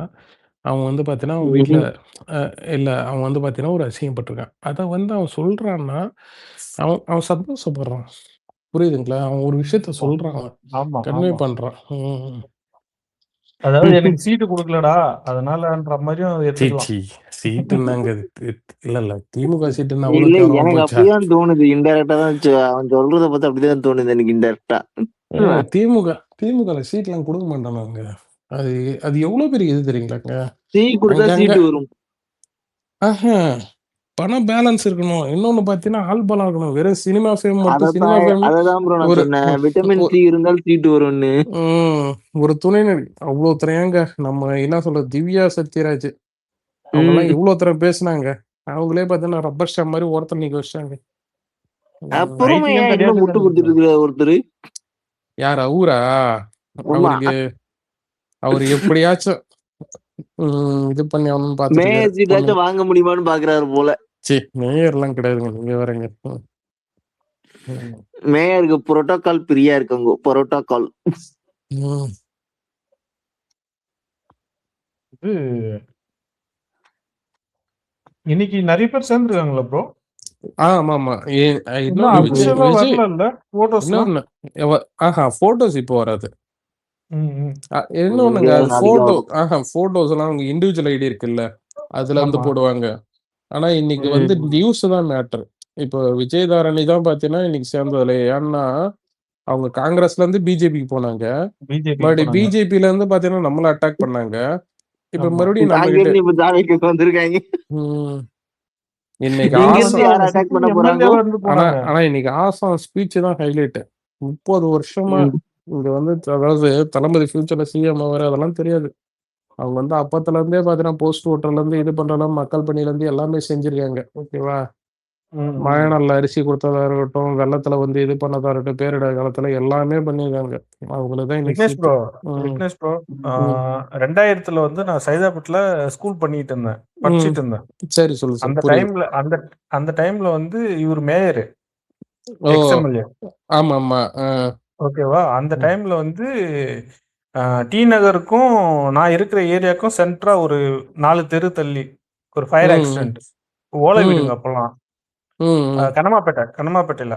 அவன் வந்து பார்த்தீங்கன்னா, அவன் வீட்ல ம்ஹ்ம். அ இல்ல அவன் வந்து பார்த்தீங்கன்னா, ஒரு அசிங்கப்பட்டுருக்கான். அத வந்து அவன் சொல்றான்னா, அவன் அவன் சந்தோஷப்படுறான். புரியுதுங்களா? அவன் ஒரு விஷயத்த ஆமா. சொல்றான் அவன். ஆமா, கன்வே ஆமா. பண்றான். ம். அதாவது எனக்கு சீட்டு குடுக்கலடா, அதனாலன்ற மாரியும் ச்சீ! எடுத்துக்கலாம். ச்சீ! சீட்டுன்னாங்க அது இல்ல, இல்ல. திமுக சீட்டுன்னா அவ்வளோ இல்ல கேவலமா எனக்கு போச்சா? அப்படிதான் தோணுது. இன்டைரக்ட்டா தான் அவன் சொல்றத பார்த்தா அப்படிதான் தோணுது எனக்கு இன்டைரக்ட்டா. திமுகல சீட்லாம் குடுக்க மாட்டானுங்க. அது அது எவ்வளோ பெரிய இது தெரியுங்களாங்க? டீ குடுத்தா அங்கங்க சீட்டு வரும். ஆஹ. பணம் பேலன்ஸ் இருக்கணும். இன்னொன்னு பார்த்தீங்கன்னா, ஆள் பலம் இருக்கணும். வெறும் சினிமா ஃபேம் மட்டும் சினிமா அதத்தான் ஃபேம்னு அததான் ப்ரோ நான் ஒரு சொன்னேன். ம் விட்டமின் ஒ சி இருந்தால் சீட்டு வரும்னு. ம் ஒரு துணை நடி அவ்ளோ திறமையாங்க நம்ம என்ன சொல்றது, திவ்யா சத்யராஜ் அவங்கலாம் ம். எவ்ளோ தூரம் பேசுனாங்க. அவங்களே பார்த்தீங்கன்னா, ரப்பர் ஸ்டாம்ப் மாரி ஓரத்துல நிக்க வச்சுட்டாங்க. ம். அப்புறமா ஐடியும் ஏன் இன்னும் கிடையாது முட்டு குடுத்துட்டு நினைக்கிறேன். இருக்கிறாரு ஒருத்தரு? யாரு அவரா? ஆமா. அவருக்கு அவரு எப்படியாச்சும் இது பண்ணி ஆகணும்னு பார்த்துட்டு இருக்காரு. மேயர் பொண்ணுங்க. சீட்டாச்சும் வாங்க முடியுமான்னு பாக்குறாரு போல. ச்சீ! மேயர்லாம் கிடையாதுங்க. நீங்க வேறங்க. ம். மேயருக்கு புரோட்டோகால் பிரியா இருக்காங்க. புரோட்டோகால். ம். இது இன்னைக்கு நெறைய பேர் சேர்ந்துருக்காங்களா ப்ரோ? ஆமாமா. இன்னும் இன்னொன்னு அபிஷியலா விஜய் வரலல்ல ஃபோட்டோஸ்லாம்? இன்னொன்னு ஃபோட்டோஸ் இப்போ வராது. ம், ம். இன்னொன்னுங்க இங்க அது நாளைக்கு வரும். ஃபோட்டோஸ்லாம் உங்க இண்டிவிஜுவல் ஐடி இருக்குல்ல, அதுல வந்து ஆமா. போடுவாங்க. ஆனா இன்னைக்கு வந்து ம். நியூஸ் தான் மேட்டர். இப்போ விஜயதாரணி தான் பார்த்தீங்கன்னா, இன்னைக்கு சேர்ந்ததுல. ஏன்னா, அவங்க காங்கிரஸ்லேருந்து பிஜேபிக்கு போனாங்க. பிஜேபிக்கு மறுபடியும் போனாங்க. பிஜேபிலேருந்து பார்த்தீங்கன்னா, நம்மள அட்டாக் பண்ணாங்க. இப்ப ஆமா. மறுபடியும் நம்மகிட்ட அங்கிருந்து இப்ப ஜாவேக்கு வந்திருக்காங்க. ம். இன்னைக்கு இங்க நான் இருந்து வந்து ஆசம் யார அவங்க அட்டாக் சிட்டிங் பண்ண போறாங்கோ? எம்எல்ஏவா இருந்து ஆனா போனாங்க. ஆனா இன்னைக்கு ஆசம் ஸ்பீச் தான் ஹைலைட். 30 வருஷமா ம். இங்க வந்து அதாவது தளபதி ஃபியூச்சர்ல சிஎம் ஆவாரு அதெல்லாம் தெரியாது. அவங்க வந்து அப்பத்துலருந்தே பார்த்தீங்கன்னா, போஸ்ட் ஓட்டர்லேருந்து இது பண்றலாம், மக்கள் பணியிலேருந்து எல்லாமே செஞ்சிருக்காங்க. ஓகேவா? ம், மழை ம். நாள்ல அரிசி குடுத்ததா இருக்கட்டும், வெள்ளத்துல வந்து இது பண்ணதா இருக்கட்டும், பேரிடர் காலத்துல எல்லாமே பண்ணியிருக்காங்க. அவங்களுக்கு தான் இன்னைக்கு விக்னேஷ் சீட்டு. ப்ரோ, ம், விக்னேஷ் ப்ரோ, ம், 2000த்துல வந்து நான் சைதாப்பேட்ல ஸ்கூல் பண்ணிட்டு இருந்தேன். ம். படிச்சுட்டு இருந்தேன். சரி சொல்லு அந்த புரியுது. டைம்ல அந்த அந்த டைம்ல வந்து இவரு மேயரு. ஓ! Ex MLA. ஆமாமா. ஓகேவா? அந்த ம், டைம்ல வந்து அ டி நகருக்கும், நான் இருக்கிற ஏரியாக்கும் சென்ட்ரா ஒரு 4 தெரு தள்ளி ஒரு ஃபயர் ம், ஆக்சிடென்ட். ஓலை வீடுங்க ம், அப்பல்லாம். ம், கனமாப்பேட்டையில.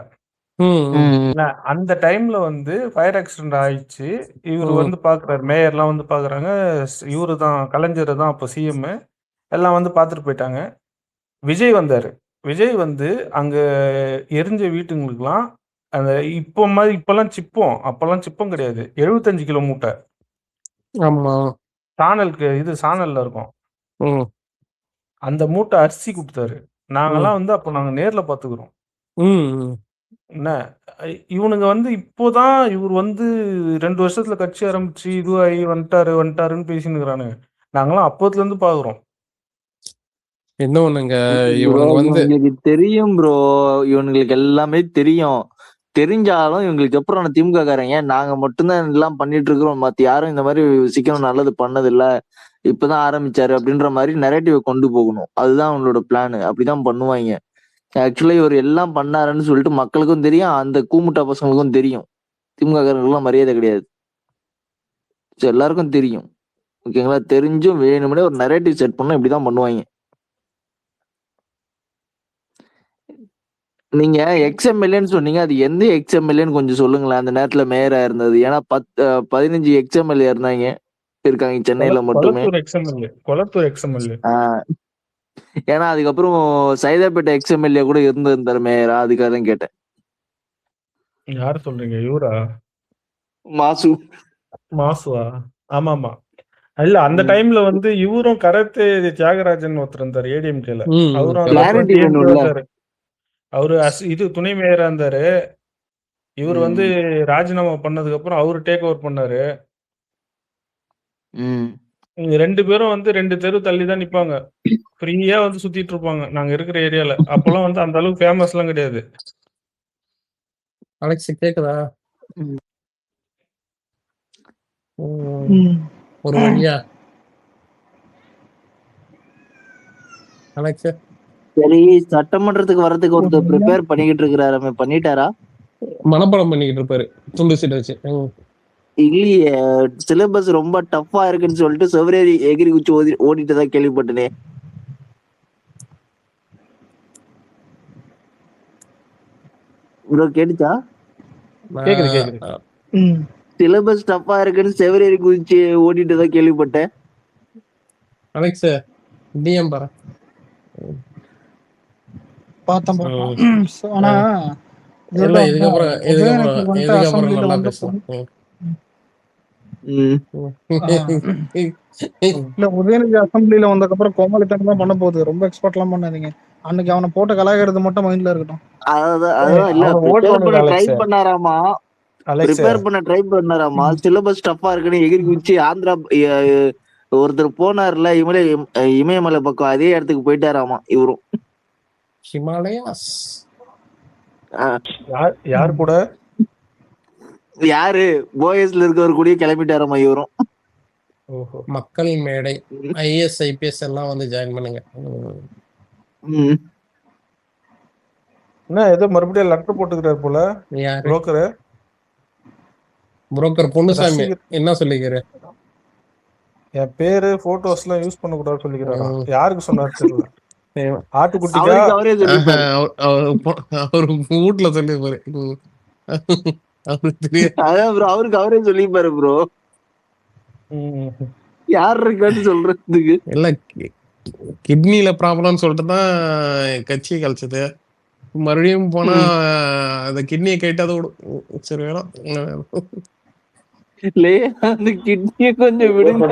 ம், ம். அந்த டைம்ல வந்து ஃபயர் ஆக்சிடென்ட் ஆயிடுச்சு. இவரு ம். வந்து பார்க்குறாரு. மேயர்லாம் வந்து பார்க்குறாங்க. இவரு தான் கலைஞர் தான் அப்போ சிஎம். எல்லாம் வந்து பார்த்துட்டு போயிட்டாங்க. விஜய் வந்தாரு. விஜய் வந்து அங்க எரிஞ்ச வீட்டுங்களுக்கெல்லாம் அந்த இப்போ மாரி இப்பலாம் சிப்பம். அப்பலாம் சிப்பம் கிடையாது. 75 கிலோ மூட்டை. ஆமா. சானலுக்கு இது சானல்ல இருக்கும். ம், அந்த மூட்டை அரிசி குடுத்தாரு. ம், நாங்கலாம் வந்து அப்போ நாங்க நேர்ல பார்த்துக்கிறோம். ம். என்ன இவனுங்க வந்து இப்போதான் இவர் வந்து 2 வருஷத்துல கட்சி ஆரம்பிச்சு இதுவாகி வந்துட்டாருன்னு பேசினுக்கிறானுங்க. நாங்களாம் அப்போதுல இருந்து பாக்குறோம். என்ன ஒண்ணுங்க, ப்ரோ இவனுங்க வந்து இவங்களுக்கு தெரியும் ப்ரோ, இவனுங்களுக்கு எல்லாமே தெரியும். தெரிஞ்சாலும் இவங்களுக்கு அப்புறம் திமுக காரங்க நாங்க மட்டும்தான் எல்லாம் பண்ணிட்டு இருக்கிறோம், மத்த யாரும் இந்த மாதிரி சீக்கிரம் நல்லது பண்ணது இல்ல, இப்பதான் ஆரம்பிச்சாரு அப்படின்ற மாதிரி நெரேட்டிவ் கொண்டு போகணும். அதுதான் அவங்களோட பிளான். அப்படிதான் பண்ணுவாங்க. ஆக்சுவலா இவர் எல்லாம் பண்ணாருன்னு சொல்லிட்டு மக்களுக்கும் தெரியும், அந்த கூமுட்டா பசங்களுக்கும் தெரியும். திமுக காரங்களுக்குலாம் மரியாதை கிடையாது. எல்லாருக்கும் தெரியும். ஓகேங்களா? தெரிஞ்சும் வேணும்னே ஒரு நெரேட்டிவ் செட் பண்ணா இப்படிதான் பண்ணுவாங்க. நீங்க எக்ஸ்எம்எல்ஏன்னு சொன்னீங்க, அது எந்த எக்ஸ்எம்எல்ஏன்னு கொஞ்சம் சொல்லுங்களேன். அந்த நேரத்துல மேயரா இருந்தது. ஏன்னா 15 எக்ஸ்எம்எல்ஏ இருக்காங்க சென்னையில மட்டுமே. கொளத்தூர் எக்ஸ்எம்எல்ஏ. ஏன்னா அதுக்கப்புறம் சைதாப்பேட்டை எக்ஸ்எம்எல்ஏ கூட இருந்திருந்தாரு மேயரா, அதுக்காக தான் கேட்டேன். யாரு சொல்றீங்க? இவரா? மாசுவா? ஆமா. இல்ல அந்த டைம்ல வந்து இவரும் கரத்தே தியாகராஜன் ஒருத்தர் இருந்தாரு ஏடிஎம்கேல. அவரும் அவரு இது துணை மேயரா இருந்தாரு. இவர் வந்து ராஜினாமா பண்ணதுக்கு அப்புறம் அவரு டேக் ஓவர் பண்ணாரு. 2 பேரும் வந்து 2 தெரு தள்ளி தான் நிப்பாங்க. ஃப்ரீயா வந்து சுத்திட்டு இருப்பாங்க நாங்க இருக்கிற ஏரியால. அப்பெல்லாம் வந்து அந்த அளவுக்கு ஃபேமஸ் எல்லாம் கிடையாது. அலெக்ஸ் கேக்குதா? ஒரு வழியா அலெக்ஸ் சரி, சட்டமன்றத்துக்கு வர்றதுக்கு ஒருத்தர் ப்ரிப்பேர் பண்ணிக்கிட்டு இருக்கிறாரு, பண்ணிட்டாரா? மனப்பாடம் பண்ணிக்கிட்டு இருப்பாரு துண்டு சீட்டை வச்சு. இல்லையே, சிலபஸ் ரொம்ப டஃப்பா இருக்குன்னு சொல்லிட்டு செவரேறி எகிரி குச்சி ஓடிட்டு தான் கேள்விப்பட்டனே. ப்ரோ கேட்டுச்சா? கேக்குது. சிலபஸ் டஃப்பா இருக்குன்னு செவரேறி குச்சி ஓடிட்டு தான் கேள்விப்பட்டேன். அலெக்ஸ் டிஎம் பாரு பார்த்தேன். ஆனா இல்ல இதுக்கப்புறம் நல்லா பேசலாம். இல்ல உதயநிதி அசம்பிளில வந்ததுக்கு அப்புறம் கோமாளித்தனம் தான் பண்ண போகுது. ரொம்ப எக்ஸ்பெக்ட் எல்லாம் பண்ணாதீங்க. அன்னைக்கு அவனை போட்டு கலாய்க்கிறது மட்டும் மைண்ட்ல இருக்கட்டும். அதான் இல்ல, ப்ரிப்பேர் பண்ண ட்ரை பண்ணாராமா. சிலபஸ் டஃப்பா இருக்குன்னு எகிரி குச்சி ஆந்திரா ஒருத்தர் போனார்ல இமயமலை பக்கம், அதே இடத்துக்கு போயிட்டாராமா இவரும். ஹிமாலயாஸ் யார் கூட? யாரு போயஸ்ல இருக்கவர் கூட கிளம்பிட்டாராமா இவரும். மக்கள் மேடை ஐஏஎஸ் ஐபிஎஸ் எல்லாம் வந்து ஜாயின் பண்ணுங்க. என்ன ஏதோ மறுபடியும் லெட்டர் போட்டுக்கிறார் போல புரோக்கர் பொன்னுசாமி. என்ன சொல்லிக்கிற? என் பேரு போட்டோஸ் எல்லாம் யூஸ் பண்ண கூடாது சொல்லிக்கிறாரா? யாருக்கு சொன்னாரு தெரியல. அவரே அவரு வீட்டுல சொல்லிப்பாரு. அவருக்கு அவரே சொல்லிப்பாரு ப்ரோ. யார் இருக்கான்னு சொல்றதுக்கு இல்ல, கிட்னில ப்ராப்ளம் சொல்லிட்டு தான் கட்சியை கழிச்சது. மறுபடியும் போனா அந்த கிட்னியை கேட்டது சரி வேணும். அந்த கிட்னியை கொஞ்சம் விடுங்க,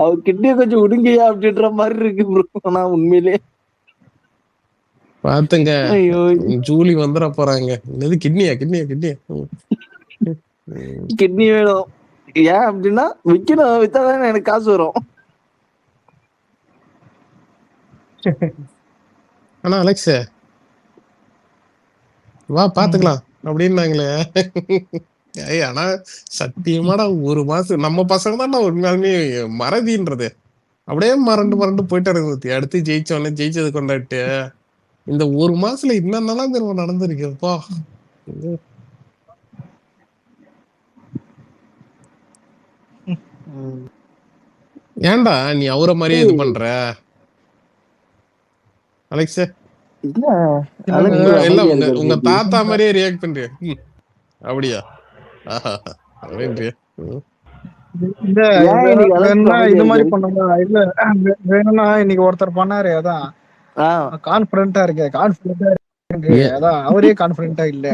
அவர் கிட்னியை கொஞ்சம் விடுங்கயா அப்படின்ற மாதிரி இருக்கு ப்ரோ. ஆனா உண்மையிலே பாத்துங்க, ஜூலி வந்துட போறாங்க. இது கிட்னியா கிட்னி வேணும். ஏன் அப்படின்னா விக்கணும், வித்தாதானே எனக்கு காசு வரும். ஆனா அலெக்ஸ் வா பாத்துக்கலாம் அப்படின்னாங்களே. ஆனா சத்தியமாடா ஒரு மாசம் நம்ம பசங்க தான் உண்மையாலுமே மறதின்றது அப்படியே மறந்து போயிட்டு இருந்தது. அடுத்து ஜெயிச்சது கொண்டாட்டு இந்த ஒரு மாசத்துல என்னென்னலாம் திரும்ப நடந்திருக்குப்பா. ஏன்டா நீ அவரை மாதிரியே இது பண்ற அலெக்ஸ்? இல்ல உங்க தாத்தா மாதிரியே ரியாக்ட் பண்றிய அப்படியா? இது மாதிரி பண்ணுங்க. இல்ல வேணும்னா இன்னைக்கு ஒருத்தர் பண்ணாரு, அதான் கான்பிடண்டா இருக்கு, அதான் அவரே கான்பிடண்டா இல்ல.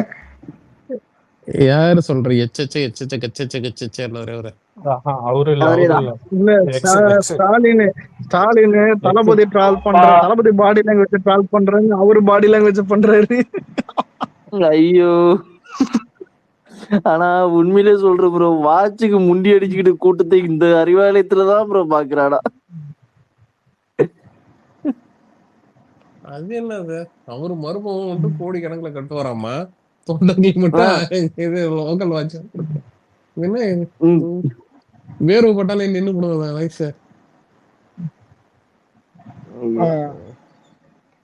யாரு சொல்ற? கச்சச்ச ஒரே ஒரு அவரு இல்ல அவரேதான். இல்ல எக்ஸ் எக்ஸ் ஸ்டாலின் தளபதி டிராவல் பண்ற தளபதி பாடி லாங்குவேஜ் டிராவல் பண்றாங்க, அவரு பாடி லாங்குவேஜ் பண்றாரு. ஐயோ ஆனா உண்மையிலே சொல்றேன் ப்ரோ, வாட்சுக்கு முண்டி அடிச்சுக்கிட்டு கூட்டத்தை இந்த அறிவாலயத்துலதான் ப்ரோ பாக்குறாடா. அது என்னது? அவரு மருமகன் வந்து கோடி கணக்குல கட்டுவாராமா, தொண்டங்களுக்கு மட்டும் இது லோக்கல் வாட்ச் என்ன வேர்வு பட்டாலே நின்று போடுவாங்க வயசு.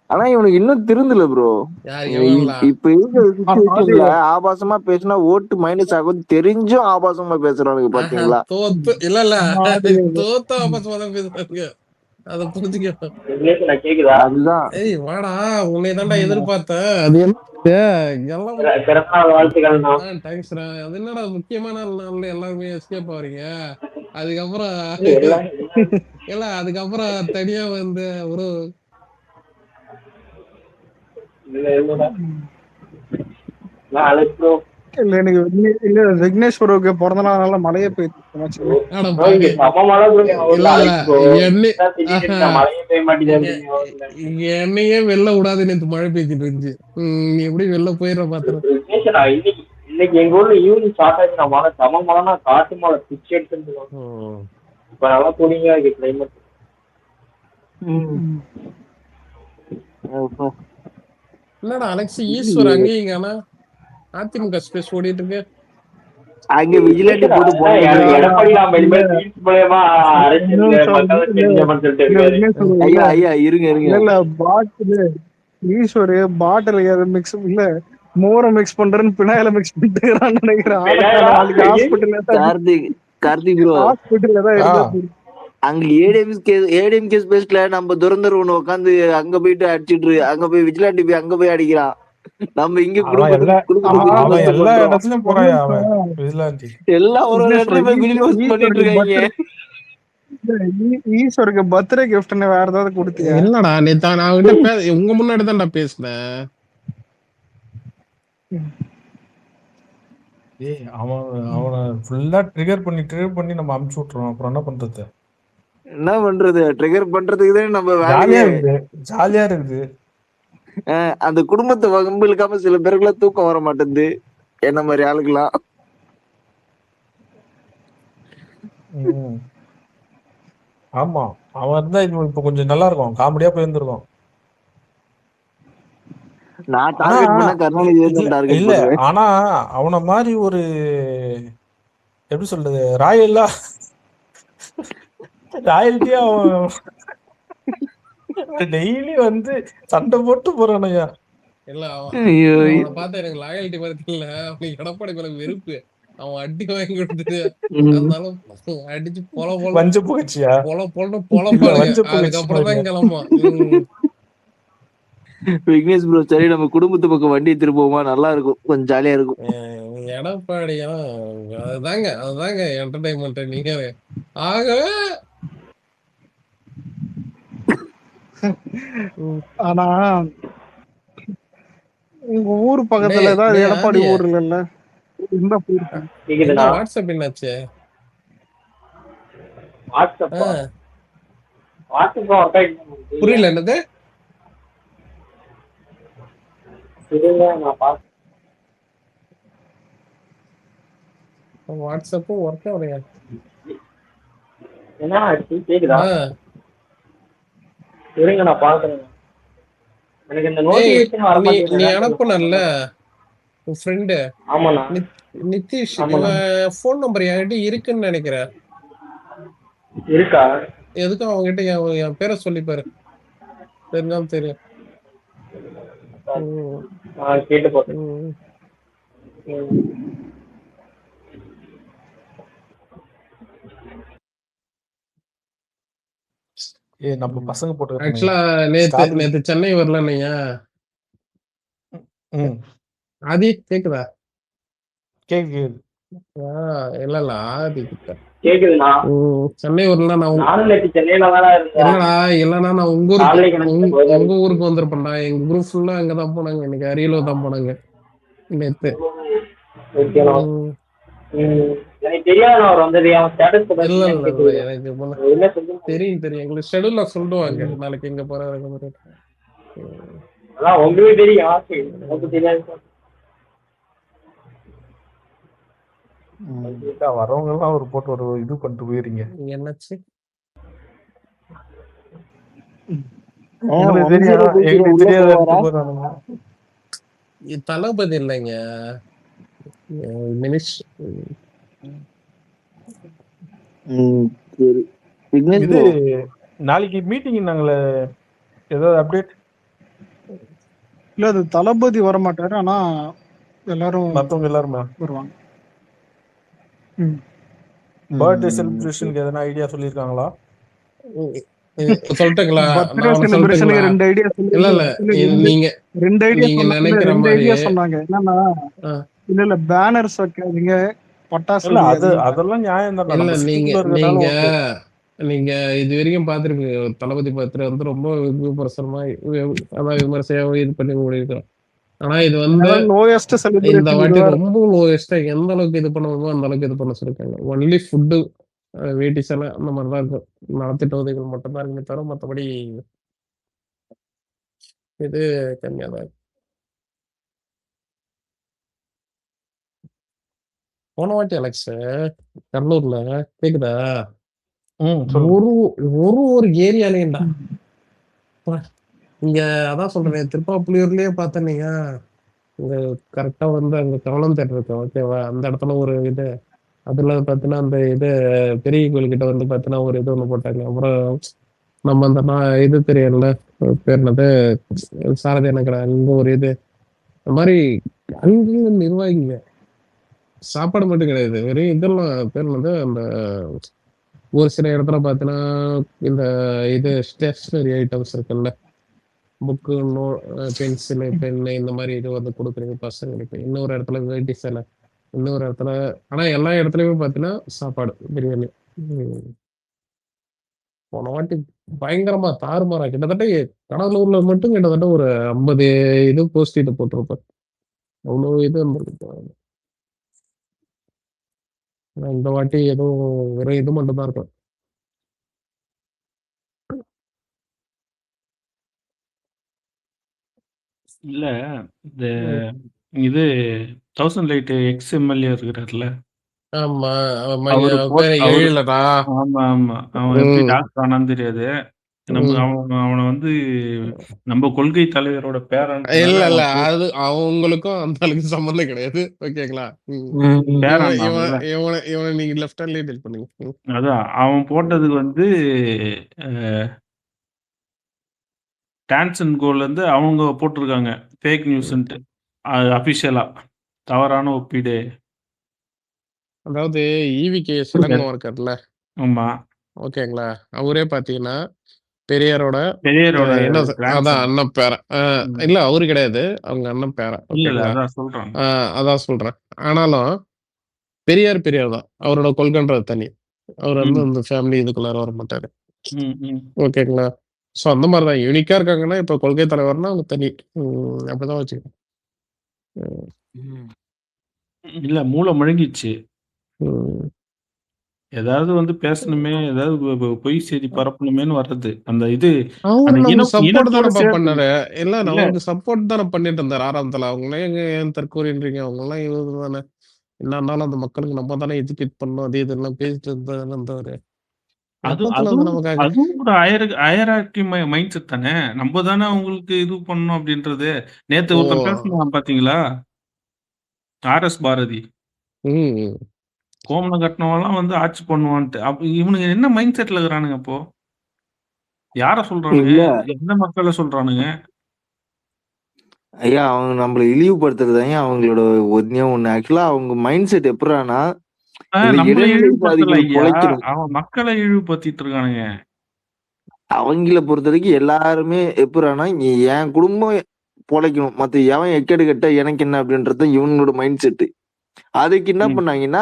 ஆனா இவனுக்கு இன்னும் திருந்தல ப்ரோ. யார் எவன்லாம்? இப்ப இருக்கிற சிச்சுவேஷன்ல ஆபாசமா பேசினா ஓட்டு மைனஸ் ஆகும் தெரிஞ்சும் ஆபாசமா பேசுறானுங்க பாத்தீங்களா? தோத்து இல்ல தோத்த ஆபாசமா தான் பேசுறாங்க, அத புரிஞ்சுக்க. அதுதான். ஏய் வாடா, உன்னை தான்டா எதிர்பார்த்தேன். அது என்ன எல்லாம் தேங்க்ஸ்டா. அது என்னடா முக்கியமான நாள்ல எல்லாருமே எஸ்கேப் ஆவறீங்க, அதுக்கப்புறம் இல்ல அதுக்கப்புறம் தனியா வந்து ஒரு இல்ல எனக்கு இல்ல விக்னேஸ்வருக்கு பிறந்த நாளால மழையே போயிடுச்சு. என்னையே வெளில விடாது, நேற்று மழை பெய்ஞ்சிட்டு இருந்துச்சு. நீ எப்படி வெளில போயிடுற பாத்துற. இன்னைக்கு எங்க ஊர்ல ஈவினிங் ஸ்டார்ட் ஆச்சு. நான் மழை சம மழைனா காட்டு மழை பிச்சு எடுத்துட்டு இப்ப நல்லா கூலிங்கா இருக்கு கிளைமேட். என்னடா அலெக்ஸ் ஈஸ்வர் அங்கேயும் இங்க ஆனா அதிமுக ஸ்பேஸ் ஓடிட்டு இருக்கு. அங்க விஜிலண்ட் போட்டு எடப்பாடி ஐயா இருங்க இல்ல ஈஸ்வரு பாட்டில் மிக்ஸ் இல்ல மோரை மிக்ஸ் பண்றேன்னு பினாயில மிக்ஸ் பண்ணிட்டு நினைக்கிறேன். கார்த்திக் ப்ரோ, ஹாஸ்பிட்டல்ல தான் இருந்தா. அங்க ஏடிஎம் கேஸ் பேஸ்ட்ல நம்ம துரந்தர் ஒண்ணு உட்காந்து அங்க போயிட்டு அடிச்சிட்டு அங்க போய் விஜிலாண்டி போய் அங்க போய் அடிக்கிறான். நம்ம இங்க எல்லா இடத்துலயும் போறாயா அவன், எல்லாம் ஒரு இடத்துல போய் பண்ணிட்டு இருக்காங்க. ஈஸ்வருக்கு பர்த்டே கிஃப்ட்னு வேற ஏதாவது கொடுத்தியா? இல்லடா நேத்தா நான் கிட்ட உங்க முன்னாடி தான்டா பேசுனேன். அவனை ஃபுல்லா ட்ரிகர் பண்ணி நம்ம அமுச்சு விட்டுறோம். அப்புறம் என்ன பண்றது? என்ன பண்றது? ட்ரிகர் பண்றதுக்கு தான் நம்ம ஜாலியா இருக்குது. அந்த குடும்பத்தை வம்பு இழுக்காம சில பேருக்குலாம் தூக்கம் வர மாட்டேங்குது, என்ன மாதிரி ஆளுக்கெல்லாம். ஆமா, அவன் இருந்தா இப்ப கொஞ்சம் நல்லா இருக்கும், காமெடியா போயிருந்திருக்கும். இல்ல ஆனா அவன மாதிரி ஒரு எப்படி சொல்றது ராயல்ட்டியா டெய்லி வந்து சண்டை போட்டு போறானையா. இல்ல அவனை பார்த்தா எனக்கு லாயல்ட்டி பார்த்து இல்ல, அவனுக்கு எடப்பாடி மேல வெறுப்பு. அவன் அடி வாங்கி கொடுத்துட்டு அதனாலும் அடிச்சு வஞ்ச புகழ்ச்சியா அதுக்கப்புறம் தான் கிளம்பா. விக்னேஷ் ப்ரோ, சரி நம்ம குடும்பத்து பக்கம் வண்டி திரும்புவோமா? நல்லா இருக்கும், கொஞ்சம் ஜாலியா இருக்கும். எடப்பாடி அதுதாங்க என்டர்டைன்மெண்ட். நீங்க ஆகவே ஆனா உங்க ஊர் பக்கத்துல ஏதாவது எடப்பாடி ஊர் இல்ல? வாட்ஸ்அப் என்னாச்சு? புரியல என்னது? வாட்ஸ்அப்பும் ஒர்க் ஆகலையா? என்ன கேக்குதா? இருங்க நான் பாக்குறேன். எனக்கு இந்த நோட்டிஃபிகேஷன் வர மாட்டேங்குது. நீ அனுப்புனல்ல உன் ஃப்ரெண்ட் நிதிஷ், ஃபோன் நம்பர் என்கிட்ட இருக்குன்னு நினைக்கிறேன். இருக்கா? எதுக்கும் அவங்க கிட்ட என் பேரை சொல்லி பாரு, தெரிஞ்சாலும் தெரியும். கேட்டு போறேன். நம்ம பசங்க போட்டு ஆக்சுவலா நேத்து சென்னை வரல நீங்க. ஆதி கேக்குதா? கேக்குது. இல்ல ஆதி கேக்குதுண்ணா. சென்னை வரல. நானும் நேத்து சென்னையில தான் இருந்தேன். இல்லனா நான் உங்க ஊருக்கு வந்திருப்பேன்டா. எங்க குரூப் ஃபுல்லா அங்கதான் போனாங்க, இன்னைக்கு அரியலூர் தான் போனாங்க நேத்து. ஓகேண்ணா. ம். எனக்கு தெரியாதுண்ணா அவர் வந்தது. அவன் ஸ்டேட்டஸ் இல்ல இல்ல இல்ல போட்டு எனக்கு என்ன சொல்லுங்க. தெரியும் எங்களுக்கு ஷெடியூல்ல சொல்லுவாங்க நாளைக்கு எங்க போறாங்க. அதான் உங்களுக்கு தெரியும். எனக்கு தெரியாது சார். வரவங்க எல்லாம் ஒரு போட்டு ஒரு இது பண்ணிட்டு போயிருங்க. என்னாச்சு? உங்களுக்கு தெரியும், எங்களுக்கு தெரியாத இடத்துக்கு போறானுங்க. தளபதி இல்லைங்க மினிஷ். சரி விக்னேஷ் இது bro. நாளைக்கு மீட்டிங் நாங்களே ஏதாவது அப்டேட்? இல்ல அது தளபதி வர மாட்டாரு, ஆனா எல்லாரும் மத்தவங்க எல்லாருமே வருவாங்க. பர்த்டே செலிப்ரேஷனுக்கு எதனா ஐடியா சொல்லியிருக்காங்களா? சொல்லட்டுங்களா? பர்த்டே நான் உனக்கு செலிப்ரேஷனுக்கு சொல்லட்டுங்களா? 2 ஐடியா இல்ல இல்ல நீங்க 2 ஐடியா நீங்க சொன்னாங்க. நினைக்கிற 2 மாதிரி ஐடியா சொன்னாங்க. என்னன்னா, இல்ல பேனர்ஸ் வைக்காதீங்க, பட்டாசு இல்ல வெடிக்காதீங்க. அதெல்லாம் நியாயம் தான். இல்ல நம்ம நீங்க சிட்டிக்குள்ள இருக்கறதால நீங்க ஓகே. நீங்க இது வரைக்கும் பாத்துருப்பீங்க தளபதி பர்த்டே வந்து ரொம்ப விமர்சனமா அதான் விமர்சையாவும் இது பண்ணி ஓடிருக்கோம். ஆனா இது வந்து லோயஸ்ட் இந்த செலிப்ரேஷன் வாட்டி இதுவா ரொம்ப லோயஸ்டா எந்த அளவுக்கு இது பண்ணுவோமோ அந்த அளவுக்கு இது பண்ண சொல்லிருக்காங்க. ஒன்லி ஃபுட்டு வேட்டி சேலை அந்த மாதிரிதான் இருக்கும். நலத்திட்ட உதவிகள் மட்டும்தான் இருக்குமே தவிர மற்றபடி இது கம்மியா தான் இருக்கு. போன வாட்டி அலெக்ஸ் கடலூர்ல கேக்குதா ஒரு ஒரு ஏரியாலேண்டா இங்க அதான் சொல்றேன் திருப்பாப்புலியூர்லயே பார்த்தனீங்க இங்க கரெக்டா வந்து அங்க கவனம் தேட்டர் இருக்கு ஓகேவா, அந்த இடத்துல ஒரு இது அதுல பாத்தீங்கன்னா அந்த இது பெரிய கோயில் கிட்ட வந்து பாத்தீங்கன்னா ஒரு இது ஒண்ணு போட்டாங்க. அப்புறம் நம்ம அந்த இது தெரியல பேர் என்னது சாரதி எனக்கு அங்க ஒரு இது இந்த மாதிரி அங்கேயும் நிர்வாகிங்க சாப்பாடு மட்டும் கிடையாது, வெறும் இதெல்லாம் பேர் வந்து அந்த ஒரு சில இடத்துல பாத்தீங்கன்னா இந்த இது ஸ்டேஷனரி ஐட்டம்ஸ் இருக்குல்ல, புக்கு, நோ, பென்சிலு, பென்னு இந்த மாதிரி இது வந்து கொடுக்குறீங்க பசங்களுக்கு. இன்னொரு இடத்துல வேட்டி சேலை, இன்னொரு இடத்துல ஆனா எல்லா இடத்துலயுமே பாத்தீங்கன்னா சாப்பாடு பிரியாணி. போன வாட்டி பயங்கரமா தாறுமாறா கிட்டத்தட்ட கடலூர்ல மட்டும் கிட்டத்தட்ட ஒரு 50 இது போஸ்ட் இது போட்டிருப்பேன். அவ்வளவு இது இருந்திருக்கு. இந்த வாட்டி ஏதோ வெறும் இது மட்டும் தான் இருக்கும். இல்ல இந்த இது 1000 லைட் எக்ஸ் எம்எல்ஏ இருக்கிறார்ல, ஆமா அவரு எழிலடா. ஆமா ஆமா அவன் எப்படி டாக்டர் ஆனான்னு தெரியாது. நம்ம அவனை வந்து நம்ம கொள்கை தலைவரோட பேரன் இல்ல இல்ல அது அவங்களுக்கும் அந்த அளவுக்கு சம்பந்தம் கிடையாது ஓகேங்களா. இவனை நீங்க லெஃப்ட் ஹேண்ட்லயே டீல் பண்ணுங்க. அதான் அவன் போட்டதுக்கு வந்து டான்ஸ் அண்ட் கோல இருந்து அவங்க போட்டிருக்காங்க ஃபேக் நியூஸ்ன்ட்டு அபிஷியலா தவறான ஒப்பீடு. அதாவது ஈவிகே சிலங்கம் இருக்கார்ல, ஆமா ஓகேங்களா, அவரே பாத்தீங்கன்னா பெரியாரோட பெரியாரோட அதான் அண்ணன் பேரன். இல்ல அவரு கிடையாது, அவங்க அண்ணன் பேரன். ஓகேங்களா, அதான் சொல்றேன். ஆனாலும் பெரியார் தான், அவரோட கொள்கைன்றது தனி. அவர் வந்து அந்த ஃபேமிலி இதுக்குள்ளார வர மாட்டாரு. ஓகேங்களா. ஸோ அந்த மாதிரிதான் யூனிக்கா இருக்காங்கன்னா இப்ப கொள்கை தலைவர்னா அவங்க தனி. அப்படிதான் வச்சுக்கணும். இல்ல மூளை முழங்கிச்சு. ஏதாவது வந்து பேசணுமே, ஏதாவது பொய் செய்தி பரப்பணுமேன்னு வர்றது அந்த இது. சப்போர்ட் தானே பண்ணாரு. இல்ல அவருக்கு சப்போர்ட் தானே பண்ணிட்டு இருந்தாரு ஆரம்பத்துல. அவங்களே ஏன் தற்கூறின்றீங்க, அவங்க எல்லாம் இவரு தானே என்ன இருந்தாலும் அந்த மக்களுக்கு நம்ம தானே எஜுகேட் பண்ணணும் அது இதெல்லாம் பேசிட்டு இருந்தவரு. அதுவும் ஒரு ஹையரார்கி மைண்ட் செட் தானே. நம்ம தானே அவங்களுக்கு இது பண்ணணும் அப்படின்றது. நேத்து ஒருத்தன் பேசணும் பாத்தீங்களா, ஆர்எஸ் பாரதி கோமணம் கட்டினவெல்லாம் வந்து ஆட்சி பண்ணுவான்ட்டு. அப்ப இவனுங்க என்ன மைண்ட் செட்ல இருக்கிறானுங்க? அப்போ யார சொல்றானுங்க, எந்த மக்களை சொல்றானுங்க? ஐயா அவங்க நம்மள இழிவுபடுத்துறதாங்க அவங்களோட ஒன்னே ஒண்ணு. ஆக்சுவலா அவங்க மைண்ட் செட் எப்படின்னா நம்மள இழிவுபடுத்தல ஐயா, அவன் மக்களை இழிவுபடுத்திட்டு இருக்கானுங்க. அவங்கள பொறுத்த வரைக்கும் எல்லாருமே எப்படின்னா என் குடும்பம் பொழைக்கணும், மத்த எவன் எக்கெடு கட்ட எனக்கு என்ன அப்படின்றது இவங்களோட மைண்ட் செட்டு. அதுக்கு என்ன பண்ணாங்கன்னா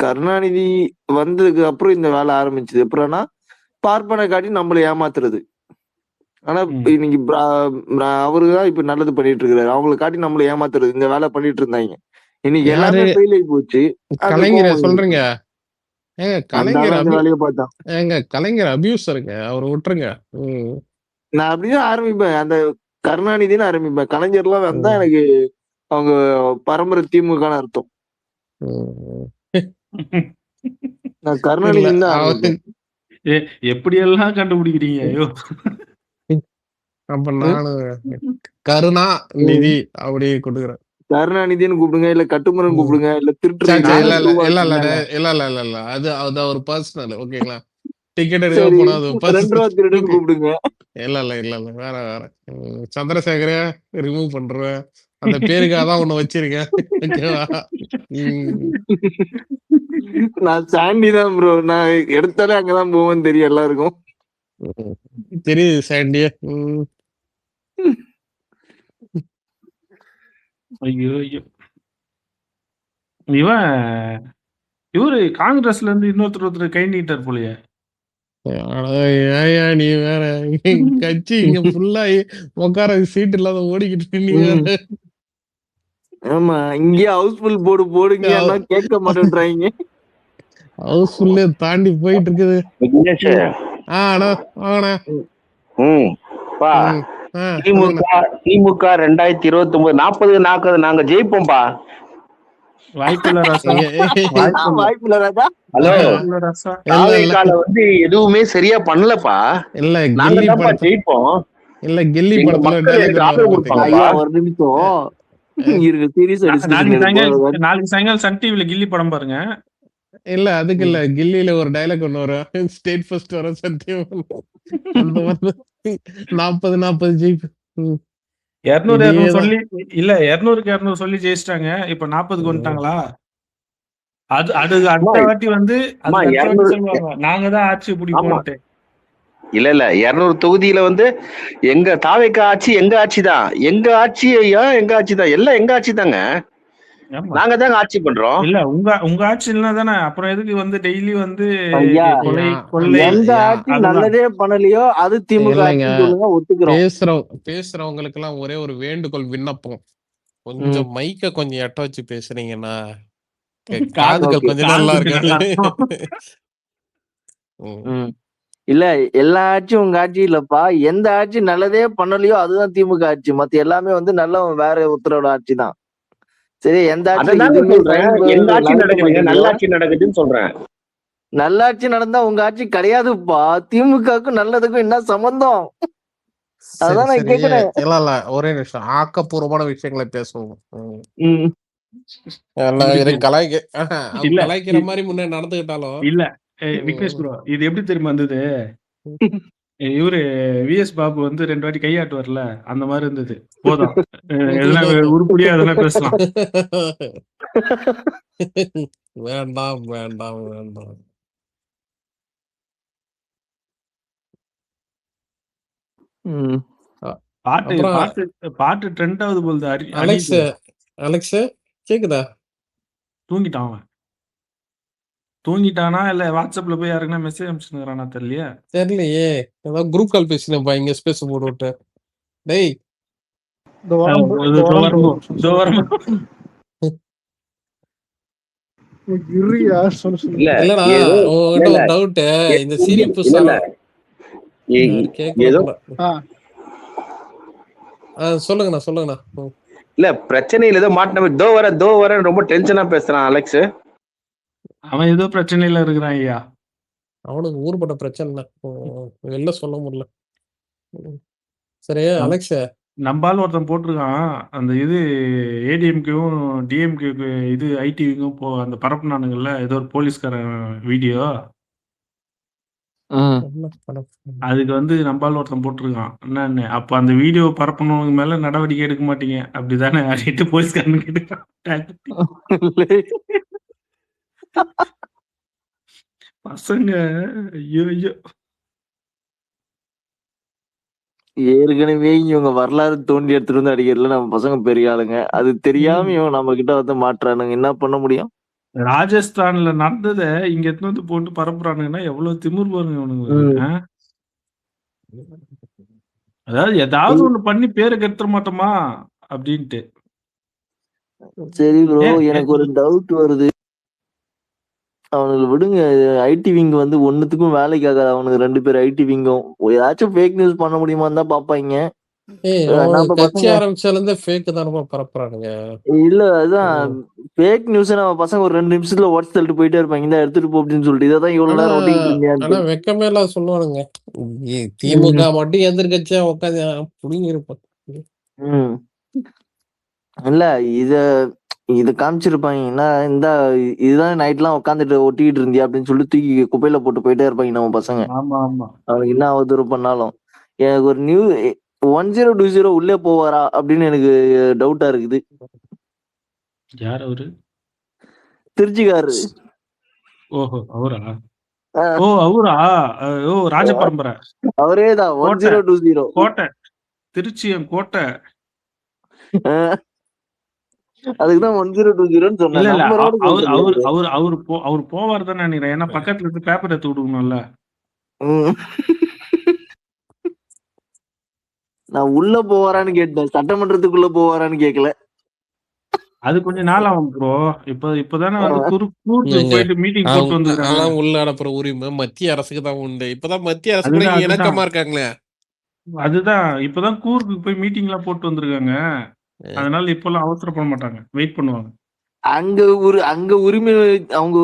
கருணாநிதி வந்ததுக்கு அப்புறம் இந்த வேலை ஆரம்பிச்சது எப்படின்னா பார்ப்பனை காட்டி நம்மளை ஏமாத்துறது. ஆனா இன்னைக்கு அவருதான் இப்ப நல்லது பண்ணிட்டு இருக்காரு, அவங்களை காட்டி நம்மளை ஏமாத்துறது இந்த வேலை பண்ணிட்டு இருந்தாங்க. இன்னைக்கு யாரு எல்லாமே ஃபெயில் ஆகி போச்சு. அந்த கலைஞரை கோவம் சொல்றீங்க? ஏங்க அந்த கலைஞர் ஆள் அந்த வேலையை பார்த்தான். ஏங்க கலைஞர் அபியூசருங்க, அவரை விட்டுருங்க. ம், நான் அப்படிதான் ஆரம்பிப்பேன். அந்த கருணாநிதினு ஆரம்பிப்பேன். கலைஞர்லாம் வந்தா ம், எனக்கு அவங்க பரம்பரை திமுகன்னு அர்த்தம். ம். நான் இல்ல கருணாநிதினு தான் அவர் ஆரம்பிப்பேன். எப்படியெல்லாம் கண்டுபிடிக்கிறீங்க? ஐயோ! அப்ப ம். நானு கருணா ம். நிதி அப்படி கொடுக்குறேன். கருணாநிதினு கூப்பிடுங்க, இல்ல கட்டுமரன் ம். கூப்பிடுங்க, இல்ல சே சே திருட்டுறீங்க, இல்ல நானும் இல்ல இல்ல இல்ல துருவாச்சு. இல்ல இல்ல இல்ல இல்ல அது அது அவர் பர்சனல். ஓகேங்களா? டிக்கெட் எடுக்க சரி, போனா அது 2 பர்சனல். ரூபா திருடுன்னு கூப்பிடுங்க. இல்ல இல்ல இல்ல இல்ல வேற வேற. சந்திரசேகர ரிமூவ் பண்றேன். அந்த பேருக்காக தான் உன்னை வச்சிருக்கேன். ஓகேவா? ம். நான் சாண்டி தான் ப்ரோ. நான் எடுத்தாலே அங்கதான் போவேன்னு தெரியும் எல்லாருக்கும். ம். தெரியுது சாண்டியே. ஐயோ! ஐயோ! இவன் இவரு காங்கிரஸ்ல இருந்து ஒருத்தர் கை நீட்டார் போலயே. அட ஏன்யா நீ வேற கட்சி இங்க ஃபுல்லா உட்கார சீட் இல்லாத ஓடிக்கிட்டு நீ வேற. ம். ஆமா, இங்கே ஹவுஸ்ஃபுல் போடுங்க கேட்க மாட்டேன்றாங்க. ஹவுஸ்ஃபுல்லே தாண்டி போயிட்டு இருக்குது. விக்னேஷ், அண்ணா வாங்கண்ணா. பா திமுக 2029 40 நாங்க ஜெயிப்போம்பா. வாய்ப்பில்ல ராசா. வாய்ப்பில்ல ராஜா. ஹலோ, வாய்ப்பில்ல ராசா. தாவேக்கால வந்து எதுவுமே சரியா பண்ணலப்பா. இல்ல நாங்க கில்லி தான்ப்பா படத்துல ஜெயிப்போம். இல்ல கில்லி எங்க படத்துல மக்கள் dialogue எனக்கு ஒண்ணு ஆதரவு வரும் கொடுப்பாங்க. பாத்தீங்களா? ஐயா ஒரு நிமிஷம் இருங்க. சீரியஸ் நாளைக்கு சாயங்காலம் சன் டிவில கில்லி படம் பாருங்க. இல்ல அதுக்கு இல்ல கில்லியில ஒரு டைலாக் ஒண்ணு வரும். ஸ்டேட் ஃபர்ஸ்ட் வர சத்தியம். அந்த மாதிரி 40 ஜெயிப்பு. 200 சொல்லி இல்ல 200க்கு 200 சொல்லி ஜெயிச்சிட்டாங்க. இப்ப 40க்கு வந்துட்டாங்களா? அது அடுத்த வாட்டி வந்து அம்மா, அதுக்கு அடுத்த வாட்டி 200 சொல்லுவாங்க நாங்க தான் ஆட்சி பிடிப்போம்ட்டு. இல்ல 200 தொகுதியில வந்து எங்க தாவேக்கா ஆட்சி எங்க ஆட்சி தான். எங்க ஆட்சி தான். எல்லாம் எங்க ஆட்சி தாங்க. ஆமா. நாங்க தாங்க ஆட்சி பண்றோம். இல்ல உங்க ஆட்சி இல்லனா தானே அப்புறம் எதுக்கு வந்து டெய்லி வந்து ஐயா, கொள்ளை எந்த ஆட்சி அதுதான். நல்லதே பண்ணலையோ அது திமுக இல்லைங்க. ஆட்சின்னு சொல்லுங்க, ஒத்துக்கிறோம். பேசுறவங்களுக்கு எல்லாம் ஒரே ஒரு வேண்டுகோள் விண்ணப்பம். கொஞ்சம் மைக்க கொஞ்சம் எட்ட வச்சு பேசுறீங்கன்னா காதுகள் Okay. கொஞ்சம் நல்லா இருக்காது. இல்ல எல்லா ஆட்சியும் உங்க ஆட்சி இல்லப்பா. எந்த ஆட்சி நல்லதே பண்ணலையோ அதுதான் திமுக ஆட்சி. மத்த எல்லாமே வந்து நல்ல வேற ஒருத்தரோட ஆட்சி தான். சரி, எந்த ஆட்சி அதான் எதுவுமே சொல்றேன். எங்க ஆட்சி நடக்குதுங்க, நல்லாட்சி நடக்குதுன்னு சொல்றேன். நல்லாட்சி நடந்தா உங்க ஆட்சி கிடையாதுப்பா. திமுகவுக்கும் நல்லதுக்கும் என்ன சம்பந்தம்? அதான் நான் கேக்குறேன். இல்ல இல்ல ஒரே நிமிஷம் ஆக்கப்பூர்வமான விஷயங்களை பேசுவோம். ம். கலாய்க்கிற மாதிரி முன்னே நடந்துகிட்டாலும் இல்ல விக்னேஷ் ப்ரோ இது எப்படி தெரியுமா இருந்தது? இவரு விஎஸ் பாபு வந்து 2 வாட்டி கையாட்டுவார்ல அந்த மாதிரி இருந்தது. போதும் எதுனா உருப்படியா எதுனா பேசலாம். வேண்டாம் வேண்டாம் வேண்டாம். பாட்டு ட்ரெண்ட் ஆகுது போகுது. அலெக்ஸ் கேக்குதா? தூங்கிட்டான் அவன். தூங்கிட்டானா இல்ல வாட்ஸ்அப்ல போய் யாருக்குன்னா மெசேஜ் அனுப்பிச்சுக்கிறானா தெரியலையே. தெரியலையே. ஏதாவது குரூப் கால் பேசினப்பா இங்க ஸ்பேஸ் போட்டு விட்டு. டேய் இல்லடா உங்ககிட்ட ஒரு டவுட். இந்த சிரிப்பு சொல்லுங்கண்ணா. இல்ல பிரச்சனையில ஏதோ மாட்டின தோ வர ரொம்ப டென்ஷனா பேசுறான் அலெக்ஸ். அவன் ஏதோ பிரச்சனையில இருக்கிறான் ஐயா. அவனுக்கு ஊர்பட்ட பிரச்சனை வெளில சொல்ல முடியல. சரி அலெக்ஸ், நம்பால் ஒருத்தன் போட்டிருக்கான் அந்த இது ஏடிஎம்கேவும் டிஎம்கேக்கு இது ஐடிவிக்கும் அந்த பரப்புனானுங்கல்ல ஏதோ ஒரு போலீஸ்காரன் வீடியோ. அதுக்கு வந்து நம்பால் ஒருத்தன் போட்டிருக்கான் என்னன்னு, அப்ப அந்த வீடியோ பரப்பணவங்க மேல நடவடிக்கை எடுக்க மாட்டீங்க அப்படிதானே அப்படின்ட்டு போலீஸ்காரன் கேட்டுக்கான். பசங்க ஐயோ ஐயோ. ஏற்கனவே இவங்க வரலாறு தோண்டி எடுத்துட்டு வந்து அடிக்கிறதுல நம்ம பசங்க பெரிய ஆளுங்க. அது தெரியாம இவங்க நம்ம கிட்ட வந்து மாட்டுறானுங்க. என்ன பண்ண முடியும்? ராஜஸ்தான்ல நடந்தத இங்க எடுத்து வந்து போட்டு பரப்புறானுங்கன்னா எவ்வளவு திமிர் பாருங்க இவனுங்களுக்கு. அதாவது ஏதாவது ஒண்ணு பண்ணி பேரை கெடுத்துட மாட்டோமா அப்படின்ட்டு. சரி ப்ரோ, ஏன் எனக்கு ஒரு டவுட் வருது. அவனுக்கு விடுங்க. ஐடி விங் வந்து ஒண்ணுத்துக்கும் வேலைக்கு ஆகாது. அவனுக்கு 2 பேர் ஐடி விங்கும் ஏதாச்சும் ஃபேக் நியூஸ் பண்ண முடியுமான்னு தான் பாப்பாங்க. அவனுக்கு நம்ம கட்சி பசங்க ஆரம்பிச்சால இருந்தே ஃபேக் தானப்பா பரப்புறானுங்க. இல்ல அதான் ஃபேக் நியூஸ். நம்ம பசங்க ஒரு 2 நிமிஷத்துல உடச்சு தள்ளிட்டு போயிட்டே இருப்பாங்க. இந்த எடுத்துட்டு போ அப்படின்னு சொல்லிட்டு. இதான் இவ்வளவு ஆனா நேரம் ஒட்டிக்கிட்டு ஆனா இருந்தியான்ட்டு. வெக்கமே இல்லாத சொல்லுவானுங்க. திமுக மட்டும் எதிர்கட்சியா உட்காந்து புடிங்கி இருப்பான். ம். இல்ல இத இது காமிச்சிருப்பாங்கன்னா, இதுதான் நைட்லாம் உட்காந்துட்டு ஒட்டிக்கிட்டு இருந்தியா அப்படின்னு சொல்லி தூக்கி குப்பையில போட்டு போயிட்டே இருப்பாங்க நம்ம பசங்க. ஆமா ஆமா அவனுக்கு என்ன அவதூறு பண்ணாலும். எனக்கு ஒரு 1020 உள்ளே போவாரா அப்படின்னு எனக்கு டவுட்டா இருக்குது. யார் அவரு? திருச்சிக்காரு. ஓஹோ அவரா? ஆ, ஓ அவரா? ஓ ராஜ பரம்பரை. அவரேதான் கோட்டை 1020. கோட்டை திருச்சி என் கோட்டை. அதுக்குதான் 1020ன்னு இல்ல சொன்னேன். இல்ல நம்ம ரோடு அவர் சொல்றது அவர் bro. அவர் அவர் போவார் தான் நினைக்கிறேன். ஏன்னா பக்கத்துல இருந்து பேப்பர் எடுத்து விடுக்கணும்ல. ம். நான் உள்ள போவாரான்னு கேட்டேன். சட்டமன்றத்துக்குள்ள போவாரான்னு கேட்கல. அது கொஞ்சம் நாள் ஆகும் ப்ரோ. இப்பதானே வந்து கூர்க்கு ஏங்க, போயிட்டு மீட்டிங் போட்டு வந்துருக்காங்க. அதெல்லாம் உள்ள அனுப்புற உரிமை மத்திய அரசுக்கு தான் உண்டு. இப்பதான் மத்திய அரசு கூட அதுதான் இங்க அதுதான் இணக்கமா இருக்காங்களே. அதுதான் இப்பதான் கூர்க்கு போய் மீட்டிங் எல்லாம் போட்டு வந்திருக்காங்க. அதனால இப்பெல்லாம் அவசரப்பட மாட்டாங்க, வெயிட் பண்ணுவாங்க. அங்க உரிமை அவங்க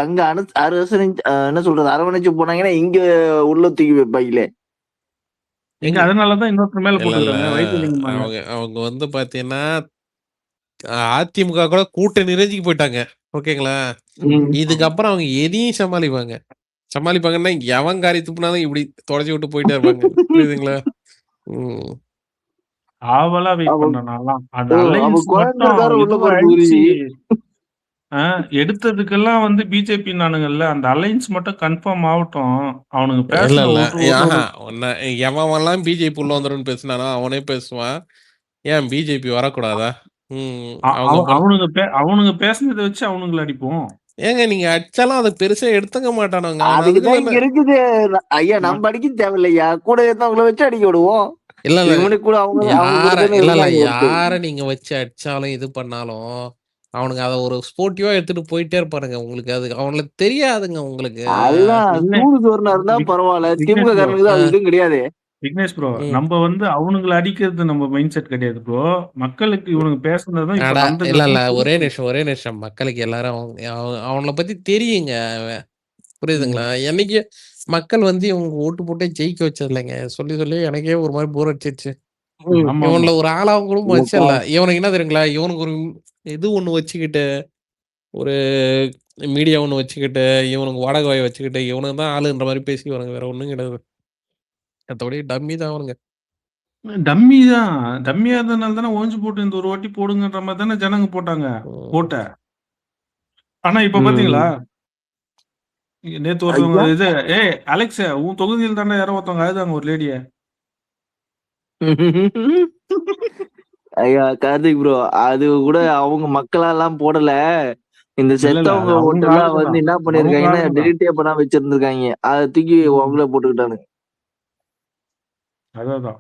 அங்க என்ன சொல்றது அரவணைச்சு போனாங்கன்னா இங்க உள்ள தூக்கி வைப்பாங்களே. எங்க அதனாலதான் இன்னொருத்தர் மேல இல்ல இல்ல போட்டுக்கிறாங்க வைத்தியலிங்கம் மேல. அவங்க வந்து பாத்தீங்கன்னா அதிமுக கூட கூட்ட நிறைஞ்சிக்கு போயிட்டாங்க. ஓகேங்களா? இதுக்கப்புறம் அவங்க எதையும் சமாளிப்பாங்கன்னா எவன் காரி துப்புனாலும் இப்படி தொடச்சி விட்டு போயிட்டே இருப்பாங்க. புரியுதுங்களா? ஆவலா வெயிட் பண்றேன் நான்லாம். அந்த அலைன்ஸ் மட்டும் கோயம்புத்தூர்கார உள்ள போறது இதுவாயிடுச்சு. எடுத்ததுக்கெல்லாம் வந்து பிஜேபி நானுங்கல்ல, அந்த அலைன்ஸ் மட்டும் கன்ஃபார்ம் ஆகட்டும். அவனுங்க இல்ல பேசுன இல்ல ஒரு எவன்லாம் பிஜேபி உள்ள வந்துருன்னு பேசினானோ அவனே பேசுவான். ஏன் பிஜேபி வரக்கூடாதா? அவனுங்க பேசுனதை வச்சு அவனுங்களை அடிப்போம். ஏங்க நீங்க அடிச்சாலும் அதை பெருசா எடுத்துக்க மாட்டானுங்க. அதுக்குதான் இங்க இருக்குது. ஐயா நம்ம அடிக்க தேவையில்லையா, கூட இருந்தவங்களை வச்சு அடிக்க விடுவோம். இல்ல இல்ல இதுக்கு முன்னாடி கூட யார நீங்க வச்சு அடிச்சாலும் இது பண்ணாலும் அவனுங்க அதை ஒரு ஸ்போர்ட்டிவா எடுத்துட்டு போயிட்டே இருப்பானுங்க. உங்களுக்கு அது அவங்களுக்கு தெரியாதுங்க. உங்களுக்கு இருந்தா பரவாயில்ல. திமுக காரனுக்கு தான் அது இதுவும் கிடையாது. விக்னேஷ் ப்ரோ, நம்ம வந்து அவனுங்களை அடிக்கிறது நம்ம மைண்ட் செட் கிடையாது ப்ரோ. மக்களுக்கு இவனுங்க பேசுனதுதான் இப்ப இல்ல ஒரே நிமிஷம் மக்களுக்கு எல்லாரும் அவங்கள பத்தி தெரியுங்க. புரியுதுங்களா? என்னைக்கு மக்கள் வந்து இவங்க ஓட்டு போட்டே ஜெயிக்க வச்சது இல்லைங்க. சொல்லி சொல்லி எனக்கே ஒரு மாதிரி போர் அடிச்சிருச்சு. இவன்ல ஒரு ஆளாவும் கூட மதிச்சல. இவனுக்கு என்ன தெரியுங்களா? இவனுக்கு ஒரு இது ஒண்ணு வச்சுக்கிட்டு ஒரு மீடியா ஒண்ணு வச்சுக்கிட்டு இவனுக்கு வாடகை வாய் வச்சுக்கிட்டு இவனுக்கு தான் ஆளுன்ற மாதிரி பேசி வருங்க. வேற ஒண்ணும் கிடையாது. மற்றபடி டம்மி தான் அவனுங்க. டம்மியா இருந்தனால தானே ஓஞ்சு போட்டு இந்த ஒரு வாட்டி போடுங்கன்ற மாதிரி தானே ஜனங்க போட்டாங்க ஓட்ட. ஆனா இப்ப பாத்தீங்களா, நேத்து ஒருத்தவங்க இது அலெக்ஸ் உன் தொகுதியில் தானே யாரோ ஒருத்தவங்க அழுதாங்க ஒரு லேடிய. ஐயா கார்த்திக் ப்ரோ, அது கூட அவங்க மக்களெல்லாம் போடல. இந்த செத்தவங்க ஓட்டெல்லாம் வந்து என்ன பண்ணிருக்காங்கன்னா டெலிட்டே பண்ணா வச்சிருந்திருக்காங்க. அதை தூக்கி அவங்களே போட்டுக்கிட்டானுங்க. அதான்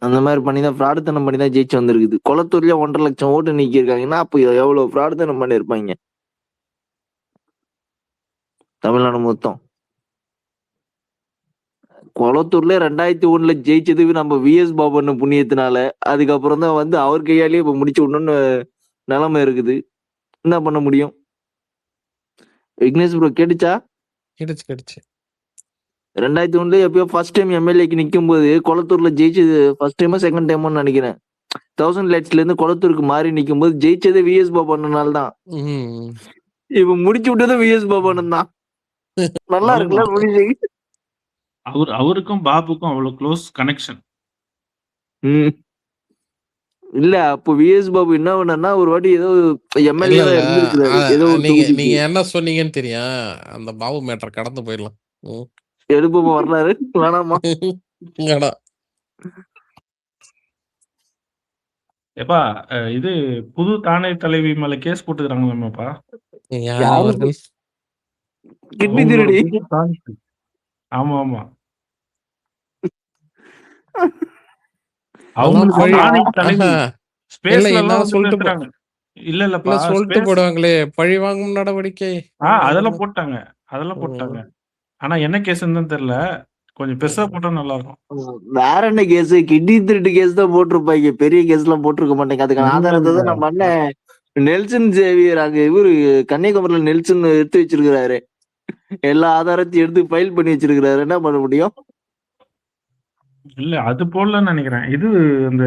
அந்த மாதிரி பண்ணிதான் ஃப்ராடுத்தனம் பண்ணி தான் ஜெயிச்சு வந்திருக்குது. கொளத்தூர்லயே 1.5 லட்சம் ஓட்டு நீக்கிருக்காங்கன்னா அப்போ எவ்வளவு ஃப்ராடுத்தனம் பண்ணிருப்பாங்க தமிழ்நாடு மொத்தம். கொளத்தூர்ல 2001 ஜெயிச்சது நம்ம விஎஸ் பாபன் புண்ணியத்தினால. அதுக்கப்புறம் தான் வந்து அவர் கையாலேயே இப்ப முடிச்சு விடணும்னு நிலைமை இருக்குது. என்ன பண்ண முடியும்? விக்னேஷ் ப்ரோ கேட்டுச்சா? கேட்டுச்சு 2001 எப்பயோ ஃபர்ஸ்ட் டைம் எம்எல்ஏக்கு நிக்கும் போது கொளத்தூர்ல ஜெயிச்சது ஃபர்ஸ்ட் டைமா செகண்ட் டைமோன்னு நினைக்கிறேன். 1000 லைட்ஸ்ல இருந்து கொளத்தூருக்கு மாறி நிக்கும் போது ஜெயிச்சது விஎஸ் பாபன்னால தான். இப்ப முடிச்சு விட்டதும் விஎஸ் பாபன் தான். நல்லா இருக்குல்ல முடிஞ்சு. அவருக்கும் பாபுக்கும் அவ்வளவு க்ளோஸ் கனெக்ஷன். இல்ல அப்போ விஎஸ் பாபு என்ன பண்ணா ஒரு வாட்டி ஏதோ எம்எல்ஏ ஏதோ நீங்க என்ன சொன்னீங்கன்னு தெரியும். அந்த பாபு மேட்டர் கடந்து போயிடலாம். எடுப்போமா வரலாறு வேணாமா? ஏப்பா இது புது தானே தலைவி மேல கேஸ் போட்டுக்கிறாங்களாமாப்பா. கிட்னி திருடி. ஆமா ஆமா ஸ்பேஸ்ல எல்லாம் இருந்தாலும் வந்து சொல்லிட்டு பேசுறாங்க. இல்லப்பா சொல்லிட்டு ஸ்பேஸ் போடுவாங்களே, பழி வாங்கும் நடவடிக்கை அதெல்லாம் போட்டாங்க. அதெல்லாம் போட்டாங்க. ஆனா என்ன கேஸ்ன்னு தான் தெரியல. கொஞ்சம் பெருசா போட்டா நல்லா இருக்கும். வேற என்ன கேஸ்? கிட்னி திருட்டு கேஸ் தான் போட்டிருப்பாங்க. பெரிய கேஸ் எல்லாம் போட்டிருக்க மாட்டேங்க. அதுக்கான ஆதாரத்தை தான் நம்ம அண்ணன் நெல்சன் சேவியர் அங்க இவரு கன்னியாகுமரியில நெல்சன் எடுத்து வச்சிருக்கிறாரு. எல்லா ஆதாரத்தையும் எடுத்து ஃபைல் பண்ணி வச்சிருக்கிறாரு. என்ன பண்ண முடியும்? இல்ல அது போடலன்னு நினைக்கிறேன். இது இந்த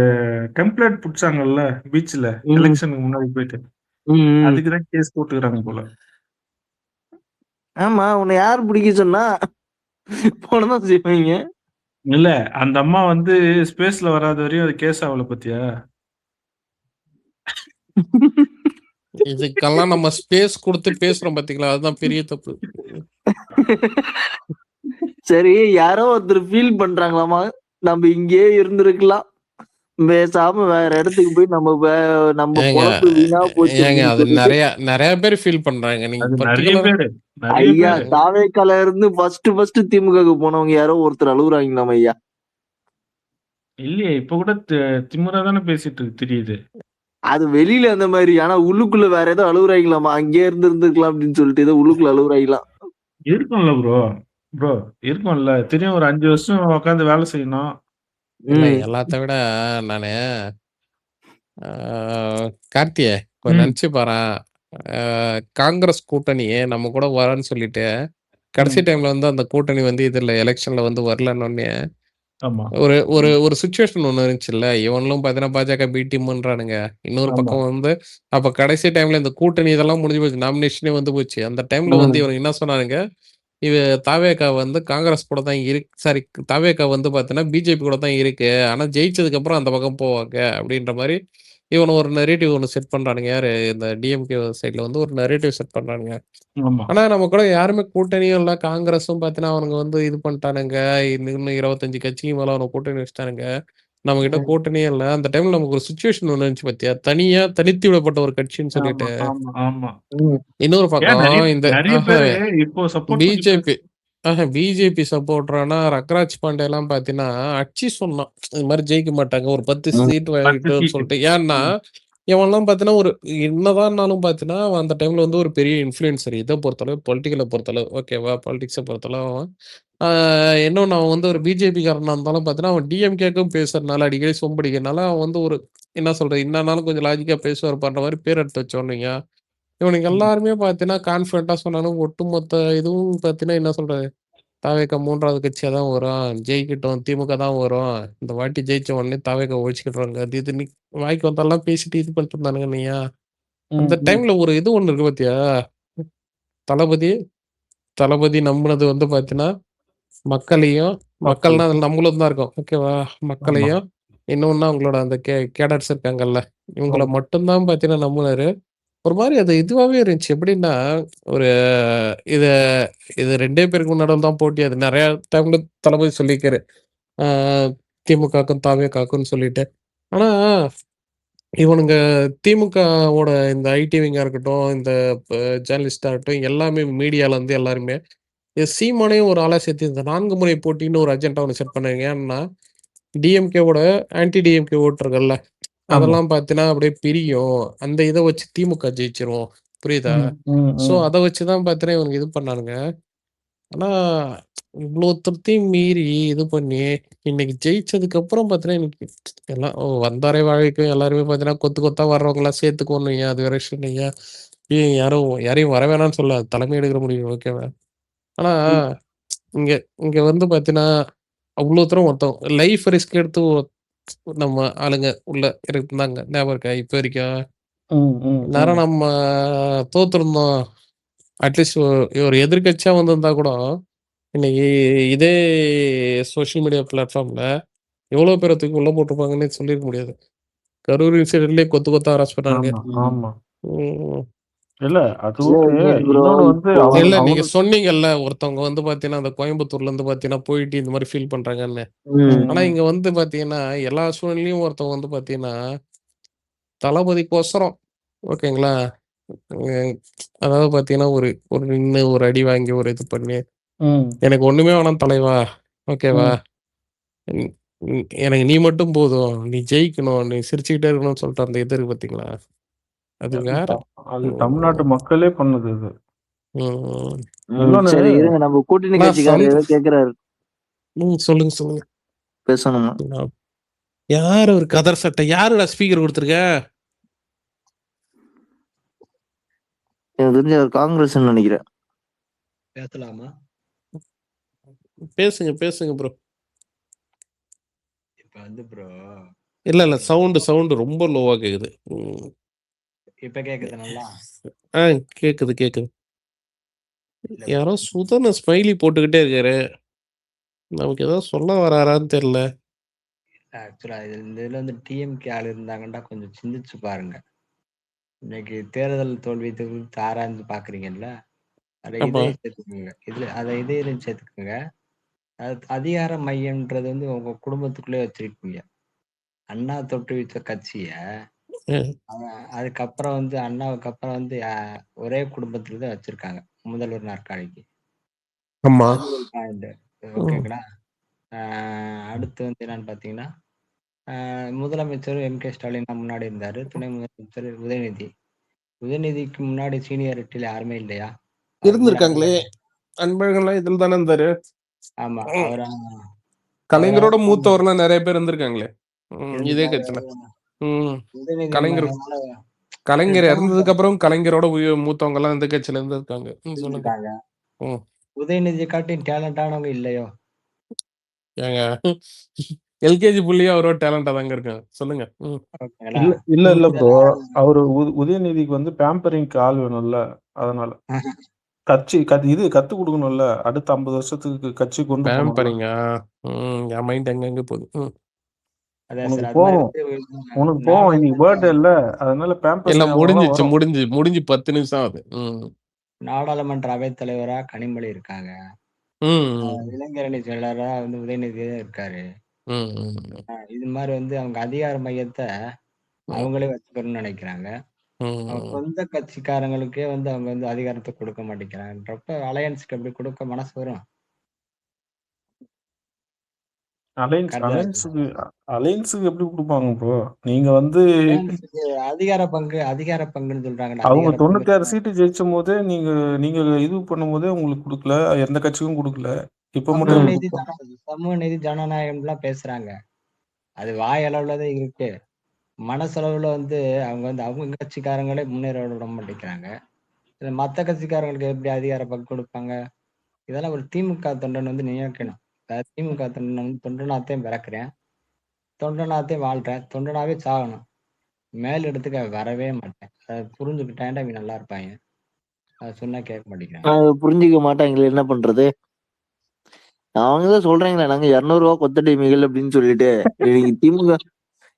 டெம்ப்ளேட் புடிச்சாங்கல்ல பீச்ல எலெக்ஷனுக்கு முன்னாடி போயிட்டு அதுக்குதான் கேஸ் போட்டுக்கிறாங்க போல. ஆமா, உன்னை யார் பிடிக்க சொன்னா? போனதான் செய்வாங்க. இல்ல அந்த அம்மா வந்து ஸ்பேஸ்ல வராத வரையும் அது கேஸ் ஆகல பத்தியா? இதுக்கெல்லாம் நம்ம ஸ்பேஸ் கொடுத்து பேசுறோம் பாத்தீங்களா, அதுதான் பெரிய தப்பு. சரி, யாரோ ஒருத்தர் ஃபீல் பண்றாங்களாமா, நம்ம இங்கேயே இருந்திருக்கலாம், பேசாம வேற இடத்துக்கு போய் நம்ம பொழப்பு வீணா போச்சு ஏங்க அப்படின்னு அது சொல்லிட்டு நிறைய பேர் ஃபீல் பண்றாங்க. நீங்க அது நிறைய பர்டிகுலரா பேரு ஐயா தாவேக்கால இருந்து ஃபர்ஸ்ட் திமுகவுக்கு போனவங்க யாரோ ஒருத்தர் அழுகுறாங்களாம் ஐயா. இல்லையே இப்ப கூட திமுறா தானே பேசிட்டு இருக்கு தெரியுது. அது வெளியில அந்த மாதிரி, ஆனா உள்ளுக்குள்ள வேற ஏதோ அழுகுறாங்களாமா, அங்கே இருந்திருக்கலாம் அப்படின்னு சொல்லிட்டு ஏதோ உள்ளுக்குள்ள அழுகுறாங்களாம். இருக்கும்ல ப்ரோ இருக்கும்ல. தெரியும், ஒரு 5 வருஷம் உட்காந்து வேலை செய்யணும். இல்ல எல்லாத்த விட நானு கார்த்திய கொஞ்சம் நினைச்சு பாறேன். காங்கிரஸ் கூட்டணி நம்ம கூட வரேன்னு சொல்லிட்டு கடைசி டைம்ல வந்து அந்த கூட்டணி வந்து இதுல எலெக்ஷன்ல வந்து வரலன்னு ஆமா ஒரு ஒரு ஒரு சுச்சுவேஷன் ஒண்ணு இருந்துச்சுல்ல. இவனும் பாத்தீங்கன்னா பாஜக பி டீம்ன்றானுங்க. இன்னொரு ஆமா. பக்கம் வந்து அப்ப கடைசி டைம்ல இந்த கூட்டணி இதெல்லாம் முடிஞ்சு போச்சு. நாமினேஷனே வந்து போச்சு. அந்த டைம்ல வந்து இவனுக்கு என்ன சொன்னானுங்க, தாவேகா வந்து காங்கிரஸ் கூட தான் சாரி தாவேகா வந்து பாத்தீங்கன்னா பிஜேபி கூட தான் இருக்கு. ஆனா ஜெயிச்சதுக்கு அப்புறம் அந்த பக்கம் போவாங்க அப்படின்ற மாதிரி இவன் ஒரு நரேட்டிவ் ஒண்ணு செட் பண்றானுங்க. யாரு இந்த டிஎம்கே சைட்ல வந்து ஒரு நரேட்டிவ் செட் பண்றானுங்க. ஆமா ஆனா நம்ம கூட யாருமே கூட்டணியும் இல்ல. காங்கிரஸும் பாத்தீங்கன்னா அவனுங்க வந்து இது பண்ணிட்டானுங்க. இன்னும் 25 கட்சிக்கு மேல அவனுங்க கூட்டணி வச்சுட்டானுங்க. நம்ம கிட்ட கூட்டணியே இல்ல. அந்த டைம்ல நமக்கு ஒரு சுச்சுவேஷன் ஒண்ணு இருந்துச்சு பாத்தியா? தனித்து விடப்பட்ட ஒரு கட்சின்னு சொல்லிட்டு. ஆமா ஆமா இன்னொரு பக்கம் இந்த நிறைய பேரு இப்போ சப்போர்ட் பிஜேபி பிஜேபி சப்போர்டரானா ரங்கராஜ் பாண்டே எல்லாம் பாத்தீங்கன்னா அச்சி சொன்னான், இது மாதிரி ஜெயிக்க மாட்டாங்க, ஒரு 10 சீட் வாங்கிட்டோம்னு சொல்லிட்டு. ஏன்னா இவன்லாம் பாத்தீங்கன்னா ஒரு என்னதான்னாலும் பாத்தீங்கன்னா அந்த டைம்ல வந்து ஒரு பெரிய இன்ஃபுளுசர். இதை பொறுத்தளவு பொலிட்டிக்கலை பொறுத்தளவு ஓகேவா, பாலிடிக்ஸை பொறுத்தளவு இன்னொன்னு அவன் வந்து ஒரு பிஜேபி காரனா இருந்தாலும் பாத்தீங்கன்னா அவன் டிஎம்கேக்கும் பேசுறதுனால அடிக்கடி சொம்படிக்கிறதுனால அவன் வந்து ஒரு என்ன சொல்றது, என்னன்னாலும் கொஞ்சம் லாஜிக்கா பேசுவார் பண்ற மாதிரி பேர் எடுத்து வச்சோன்னீங்க. இவனுக்கு எல்லாருமே பாத்தீங்கன்னா கான்பிடண்டா சொன்னாலும் ஒட்டுமொத்த இதுவும் பாத்தீங்கன்னா என்ன சொல்றது, தாவேகா 3வது கட்சியா தான் வரும், ஜெயிக்கட்டும், திமுக தான் வரும், இந்த வாட்டி ஜெயிச்ச உடனே தாவேகா ஒழிச்சுக்கிட்டுறாங்க, அது இது வாய்க்கு வந்தெல்லாம் பேசிட்டு இது பண்ணிட்டு இருந்தானுங்க. நீயா அந்த டைம்ல ஒரு இது ஒண்ணு இருக்கு பாத்தியா, தளபதி தளபதி நம்புனது வந்து பாத்தீங்கன்னா மக்களையும், மக்கள்னா அதுல நம்மளும் தான் இருக்கோம் ஓகேவா, மக்களையும் இன்னொன்னு அவங்களோட அந்த கேடர்ஸ் இருக்காங்கல்ல இவங்கள மட்டும்தான் பாத்தீங்கன்னா நம்புனாரு. ஒரு மாதிரி அது இதுவாவே இருந்துச்சு. எப்படின்னா ஒரு இத இது 2 பேருக்கு முன்னாடி தான் போட்டி. அது நிறைய டைம்ல தளபதி சொல்லியிருக்காரு, திமுகக்கும் தாவேகாக்குன்னு சொல்லிட்டு. ஆனா இவனுங்க திமுகவோட இந்த ஐடி விங்கா இருக்கட்டும், இந்த ஜேர்னலிஸ்டா இருக்கட்டும், எல்லாமே மீடியால இருந்து எல்லாருமே சீமானையும் ஒரு ஆளா சேர்த்து இந்த 4 முறை போட்டின்னு ஒரு அஜெண்டா ஒன்று செட் பண்ணாங்க. ஏன்னா டிஎம்கேவோட ஆன்டி டிஎம்கே ஓட்டுருக்கல்ல அதெல்லாம் பார்த்தீங்கன்னா அப்படியே பிரியும். அந்த இதை வச்சு திமுக ஜெயிச்சிரும். புரியுதா? ஸோ அதை வச்சுதான் பார்த்தீங்கன்னா இவனுக்கு இது பண்ணானுங்க. ஆனா இவ்வளோத்தையும் மீறி இது பண்ணி இன்னைக்கு ஜெயிச்சதுக்கு அப்புறம் பார்த்தீங்கன்னா இன்னைக்கு எல்லாம் வந்தாரே வாழ்க்கைக்கும் எல்லாருமே பார்த்தீங்கன்னா கொத்து கொத்தா வர்றவங்களாம் சேர்த்துக்கோணுங்க. அது வேற விஷயம் இல்லைங்க. யாரையும் வர வேணாம்னு சொல்ல, தலைமை எடுக்கிற முடியும் ஓகேவா. ஆனா இங்க இங்க வந்து பார்த்தீங்கன்னா அவ்வளோ தூரம் ஒருத்தவங்க லைஃப் ரிஸ்க் எடுத்து நம்ம ஆளுங்க உள்ள இருந்தாங்க. ஞாபகம் இருக்கா இப்ப வரைக்கும்? நேரம் நம்ம தோத்துருந்தோம். அட்லீஸ்ட் ஒரு எதிர்க்கட்சியா வந்திருந்தா கூட இன்னைக்கு இதே சோஷியல் மீடியா பிளாட்ஃபார்ம்ல எவ்வளவு பேரை தூக்கி உள்ள போட்டிருப்பாங்கன்னு சொல்லிருக்க முடியாது. கரூர் இன்சிடென்ட்லயே கொத்து கொத்தா அரெஸ்ட் பண்ணாங்க. இல்ல அது ஓகே. இன்னொன்னு வந்து இல்ல நீங்க சொன்னீங்கல்ல ஒருத்தவங்க வந்து பாத்தீங்கன்னா அந்த கோயம்புத்தூர்ல இருந்து பாத்தீங்கன்னா போயிட்டு இந்த மாதிரி ஃபீல் பண்றாங்கன்னு. ஆனா இங்க வந்து பாத்தீங்கன்னா எல்லா சூழ்நிலையும் ஒருத்தவங்க வந்து பாத்தீங்கன்னா தளபதிக்கோசரம் ஓகேங்களா, அதாவது பாத்தீங்கன்னா ஒரு ஒரு நின்று ஒரு அடி வாங்கி ஒரு இது பண்ணி எனக்கு ஒண்ணுமே வேணாம் தலைவா ஓகேவா, எனக்கு நீ மட்டும் போதும், நீ ஜெயிக்கணும், நீ சிரிச்சுக்கிட்டே இருக்கணும்னு சொல்லிட்டு அந்த இது இருக்கு பார்த்தீங்களா? அது வேற. அது தமிழ்நாட்டு மக்களே பண்ணது இது. ம். இன்னொன்னு சரி இருங்க, நம்ம கூட்டணி நான் கட்சிக்காரர் ஏதோ கேக்குறாரு, சொல்லுங்க சொல்லுங்க. பேசணுமா? யாரு ஒரு கதர் சட்டை? யாருடா ஸ்பீக்கர் கொடுத்துருக்க? எனக்கு தெரிஞ்ச அவர் காங்கிரஸ் நினைக்கிறேன். பேசலாமா? பேசுங்க பேசுங்க ப்ரோ. இப்ப வந்து ப்ரோ இல்ல சவுண்ட் ரொம்ப லோவா கேக்குது. இப்ப கேக்குது நல்லா? கேக்குது. இல்ல யாரோ சுதன ஸ்மைலி போட்டுக்கிட்டே இருக்காரு. நமக்கு ஏதோ சொல்ல வராரான்னு தெரியல. ஆக்சுவலா இதுல வந்து டிஎம்கே ஆள் இருந்தாங்கன்னா கொஞ்சம் சிந்திச்சு பாருங்க. இன்னைக்கு தேர்தல் தோல்வி குறித்து ஆராய்ந்து பாக்குறீங்கல்ல, அதை ஆமா. இதையும் சேர்த்துக்குங்க. இதையும் சேர்த்துக்குங்க. அது அதிகார மையம்ன்றது வந்து உங்க குடும்பத்துக்குள்ளே வச்சிருக்கீங்க. அண்ணா தோற்றுவித்த கட்சிய அஹ், அதுக்கப்புறம் வந்து அண்ணாவுக்கு அப்புறம் வந்து ஒரே குடும்பத்துல தான் வச்சிருக்காங்க முதல்வர் நாற்காலிக்கு. ஆமா. அது ஒரு பாயிண்ட். ஓகேங்களா? அடுத்து வந்து என்னன்னு பாத்தீங்கன்னா, முதலமைச்சர் எம்.கே. ஸ்டாலின் தான் முன்னாடி இருந்தாரு. துணை முதலமைச்சர் உதயநிதி. உதயநிதிக்கு முன்னாடி சீனியாரிட்டில யாருமே இல்லையா? அவருக்கு முன்னாடி இருந்திருக்காங்களே. அன்பழகன்லாம் இதுல தானே இருந்தாரு. ஆமா. அவரா கலைஞரோட அவரால மூத்தவர்லாம் நிறைய பேர் இருந்திருக்காங்களே. இதே இருந்துட்டாரு. கட்சியில. ம். உதயநிதி கலைஞர் மகனால கலைஞர் டேலண்ட் இறந்ததுக்கு அப்புறம் கலைஞரோட மூத்தவங்க எல்லாம் இந்த கட்சியில இருந்திருக்காங்க. சொல்லுங்க. இருந்திருக்காங்க. ம். உதயநிதியை காட்டி டேலண்டானவங்க இல்லையோ? ஏங்க எல்கேஜி புள்ளியும் அவரோட டேலண்டா தாங்க இருக்காங்க. சொல்லுங்க. ஓகேங்களா? இல்ல ப்ரோ. இதெல்லாம் அவரு உதயநிதிக்கு வந்து பேம்பரிங்க்கு ஆள் வேணும்ல, அதனால இது கத்து கொடுக்கணும்ல, அடுத்த 50 வருஷத்துக்கு கட்சி கொண்டு போகணும்ல. பேம்பரிங்கா? என் மைண்ட் எங்க போகுது. அதான் உனக்கு சார். அது மாதிரி போவோம் வந்து இன்னைக்கு பர்த்டே இல்ல, அதனால பேம்பர்ஸ் எல்லாம் ஞாபகம் வரும். முடிஞ்சு 10 நிமிஷம் ஆகுது. நாடாளுமன்ற அவைத் தலைவரா கனிமொழி இருக்காங்க. ம். இளைஞரணி செயலரா வந்து உதயநிதி இருக்காரு. ம். இது மாதிரி வந்து அவங்க அதிகார மையத்தை அவங்களே வச்சுக்கணும்னு நினைக்கிறாங்க. அவங்க ம். சொந்த கட்சிக்காரங்களுக்கே வந்து அவங்க வந்து அதிகாரத்தை கொடுக்க மாட்டேங்கிறாங்கன்றப்ப அலையன்ஸ்க்கு எப்படி கொடுக்க மனசு வரும்? கரெக்டா? அலைன்ஸுக்கு எப்படி கொடுப்பாங்க ப்ரோ? நீங்க வந்து அலையன்ஸுக்கு அதிகார பங்குன்னு சொல்றாங்க. அவங்க அதிகார பங்கு 96 சீட்டு ஜெயிச்சும் போதே நீங்க நீங்க இது பண்ணும்போதே உங்களுக்கு கொடுக்கல, எந்த கட்சிக்கும் கொடுக்கல. இப்ப மட்டும் சமூக நீதி ஜனநாயகம்லாம் பேசுறாங்க. அது வாய் அளவுல தான் இருக்கு. மனசளவுல வந்து அவங்க கட்சிக்காரங்களே முன்னேற விட மாட்டேங்கிறாங்க. இதுல மத்த கட்சிக்காரங்களுக்கு எப்படி அதிகார பங்கு கொடுப்பாங்க? இதெல்லாம் ஒரு திமுக தொண்டன் வந்து நினைக்கணும். அதாவது திமுக தொண்டன் வந்து தொண்டனாத்தையும் பிறக்கிறேன், தொண்டனாத்தையும் வாழ்றேன், தொண்டனாவே சாகணும். மேல் இடத்துக்கு வரவே மாட்டேன். அதை புரிஞ்சுக்கிட்டேன்டா இவங்க நல்லா இருப்பாங்க. அதை சொன்னா கேட்க மாட்டேங்கிறாங்க. புரிஞ்சுக்க மாட்டாங்களே, என்ன பண்றது? அவங்கதான் சொல்றாங்களே, நாங்க 200 ரூபா கொத்தடிமைகள் அப்படின்னு சொல்லிட்டு. இன்னைக்கு திமுக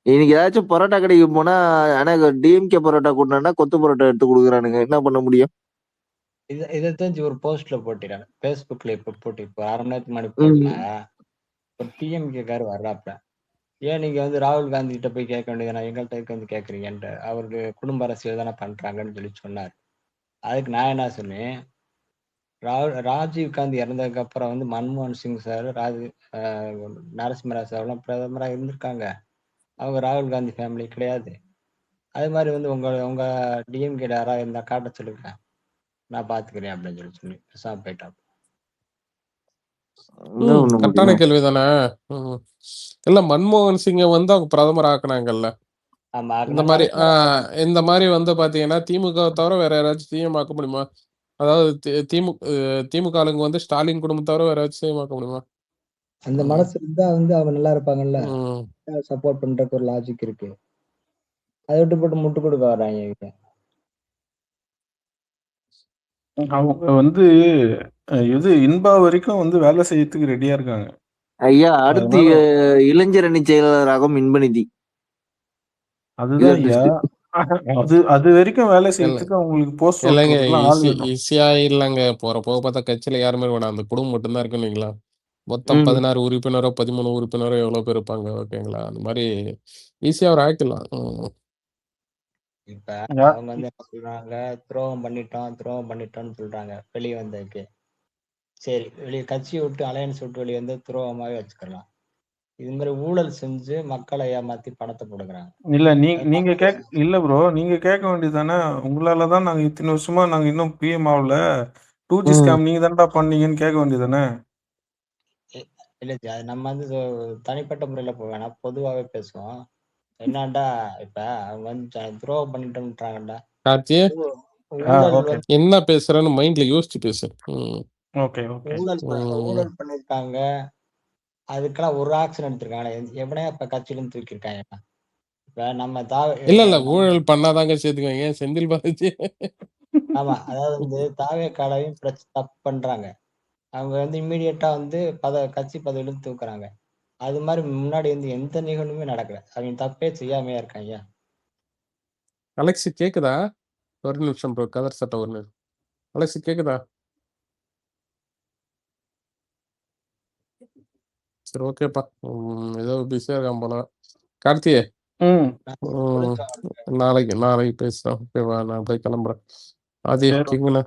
இன்னைக்கு ஏதாச்சும் பரோட்டா கடைக்கு போனா, ஆனா டிஎம்கே பரோட்டா கூட்டினா கொத்து பரோட்டா எடுத்து கொடுக்குறானுங்க, என்ன பண்ண முடியும்? இதை தெரிஞ்சு ஒரு போஸ்ட்ல போட்டிருக்காங்க. Facebookல இப்போ 1/2 மணி நேரத்துக்கு முன்னாடி போட்டா ஒரு டிஎம்கே காரு வர்றாப்ல. ஏன் நீங்க வந்து ராகுல் காந்தி கிட்ட போய் கேட்க வேண்டியதுதானே, எங்கள்கிட்ட வந்து கேட்கறீங்கன்ட்டு. அவருக்கு குடும்ப அரசியல் தானே பண்றாங்கன்னு சொல்லி சொன்னார். அதுக்கு நான் என்ன சொன்னேன், ராஜீவ் காந்தி இறந்ததுக்கு அப்புறம் வந்து மன்மோகன் சிங் சார், நரசிம்மராவ் சார்லாம் பிரதமரா இருந்திருக்காங்க. அவங்க ராகுல் காந்தி ஃபேமிலி கிடையாது. அது மாதிரி வந்து உங்க உங்க டிஎம்கே யாராவது இருந்தா காட்ட சொல்லுங்க, நான் பாத்துக்கிறேன் அப்படின்னு சொல்லி பேசாம போயிட்டான். என்ன பண்ண கரெக்டான முடியும்? கேள்விதானே. இல்ல மன்மோகன் சிங்கை வந்து அவங்க பிரதமர் ஆக்குனாங்கல்ல. ஆமா, இந்த மாதிரி வந்து பாத்தீங்கன்னா திமுக தவிர வேற யாராச்சும் சிஎம் ஆக்க முடியுமா? அதாவது திமுக ஆளுங்க வந்து ஸ்டாலின் குடும்பம் தவிர வேற யாராச்சும் சிஎம் ஆக்க முடியுமா? அந்த மனசு இருந்தா வந்து அவங்க நல்லா இருப்பாங்கல்ல. ம். சப்போர்ட் பண்றதுக்கு ஒரு லாஜிக் இருக்கு. அதை விட்டு போட்டு முட்டு கொடுக்க வர்றாங்க இவங்க. அவங்க வந்து இது இன்பா வரைக்கும் வந்து வேலை செய்யறதுக்கு ரெடியா இருக்காங்க. ஐயா, அடுத்து அதனால இளைஞர் அணி செயலாளராகும் இன்பநிதி. அதுதான் ஐயா. அது வரைக்கும் வேலை செய்யறதுக்கு அவங்களுக்கு போஸ்ட் இல்லைங்க, ஆள் வேணும். ஈஸியா இல்லைங்க. போக பார்த்தா கட்சியில யாருமே வேணாம். அந்த குடும்பம் மட்டும்தான் இருக்குன்னு வைங்களா. மொத்தம் 16 உறுப்பினரோ 13 உறுப்பினரோ எவ்வளவு பேர் இருப்பாங்க. ஓகேங்களா, அந்த மாதிரி ஈஸியா ஒரு ஆக்கலாம். இப்ப அவங்க வந்து என்ன சொல்றாங்க, துரோகம் பண்ணிட்டோம்னு சொல்றாங்க வெளியே வந்ததுக்கு. சரி, வெளியே கட்சியை விட்டு அலையன்ஸ் விட்டு வெளியே வந்து துரோகமாவே வச்சுக்கலாம். இது மாதிரி ஊழல் செஞ்சு மக்களை ஏமாத்தி பணத்தை போடுக்கிறாங்க. இல்ல நீங்க இல்ல ப்ரோ, நீங்க கேட்க வேண்டியதானே. உங்களால தான் நாங்க இத்தனை வருஷமா நாங்க இன்னும் பிஎம் ஆகல. 2G ஸ்கேம் நீங்க தான்டா பண்ணீங்கன்னு கேட்க வேண்டியதானே. இல்ல ஜி, அது நம்ம வந்து தனிப்பட்ட முறையில போக வேணாம், பொதுவாவே பேசுவோம். என்னடா இப்ப அவங்க வந்து துரோகம் பண்ணிட்டோம்ன்றாங்கடா. கார்த்தி ஊழல் ஓகே வந்து என்ன பேசுறேன்னு மைண்ட்ல யோசிச்சு பேசு. ஓகே ஓகே ஊழல் பண்ணிருக்காங்க. அதுக்கெல்லாம் ஒரு ஆக்ஷன் எடுத்திருக்காங்க. எவனையா இப்ப கட்சியில இருந்து தூக்கியிருக்காங்க. இப்ப நம்ம இல்ல ஊழல் பண்ணாதாங்க சேர்த்துக்குவாங்க. ஏன் செந்தில் பாலாஜி ஆமா, அதாவது வந்து தாவேக்காலையும் தப்பு பண்றாங்க. அவங்க வந்து இம்மீடியட்டா வந்து கட்சி பதவியிலிருந்து தூக்குறாங்க. அது மாதிரி முன்னாடி வந்து எந்த நிகழ்வுமே நடக்கல. அவங்க தப்பே செய்யாமையா இருக்காங்க. அலெக்ஸ் கேக்குதா? ஒரு நிமிஷம் ப்ரோ, கதர் சட்டை ஒரு நிமிஷம். அலெக்ஸ் கேக்குதா? சரி ஓகேப்பா. ஏதோ பிஸியா இருக்கான் போல. கார்த்தியே நாளைக்கு பேசுறோம். ஓகேவா? நான் போய் கிளம்புறேன். ஆதி சரி. கிங்குண்ணா.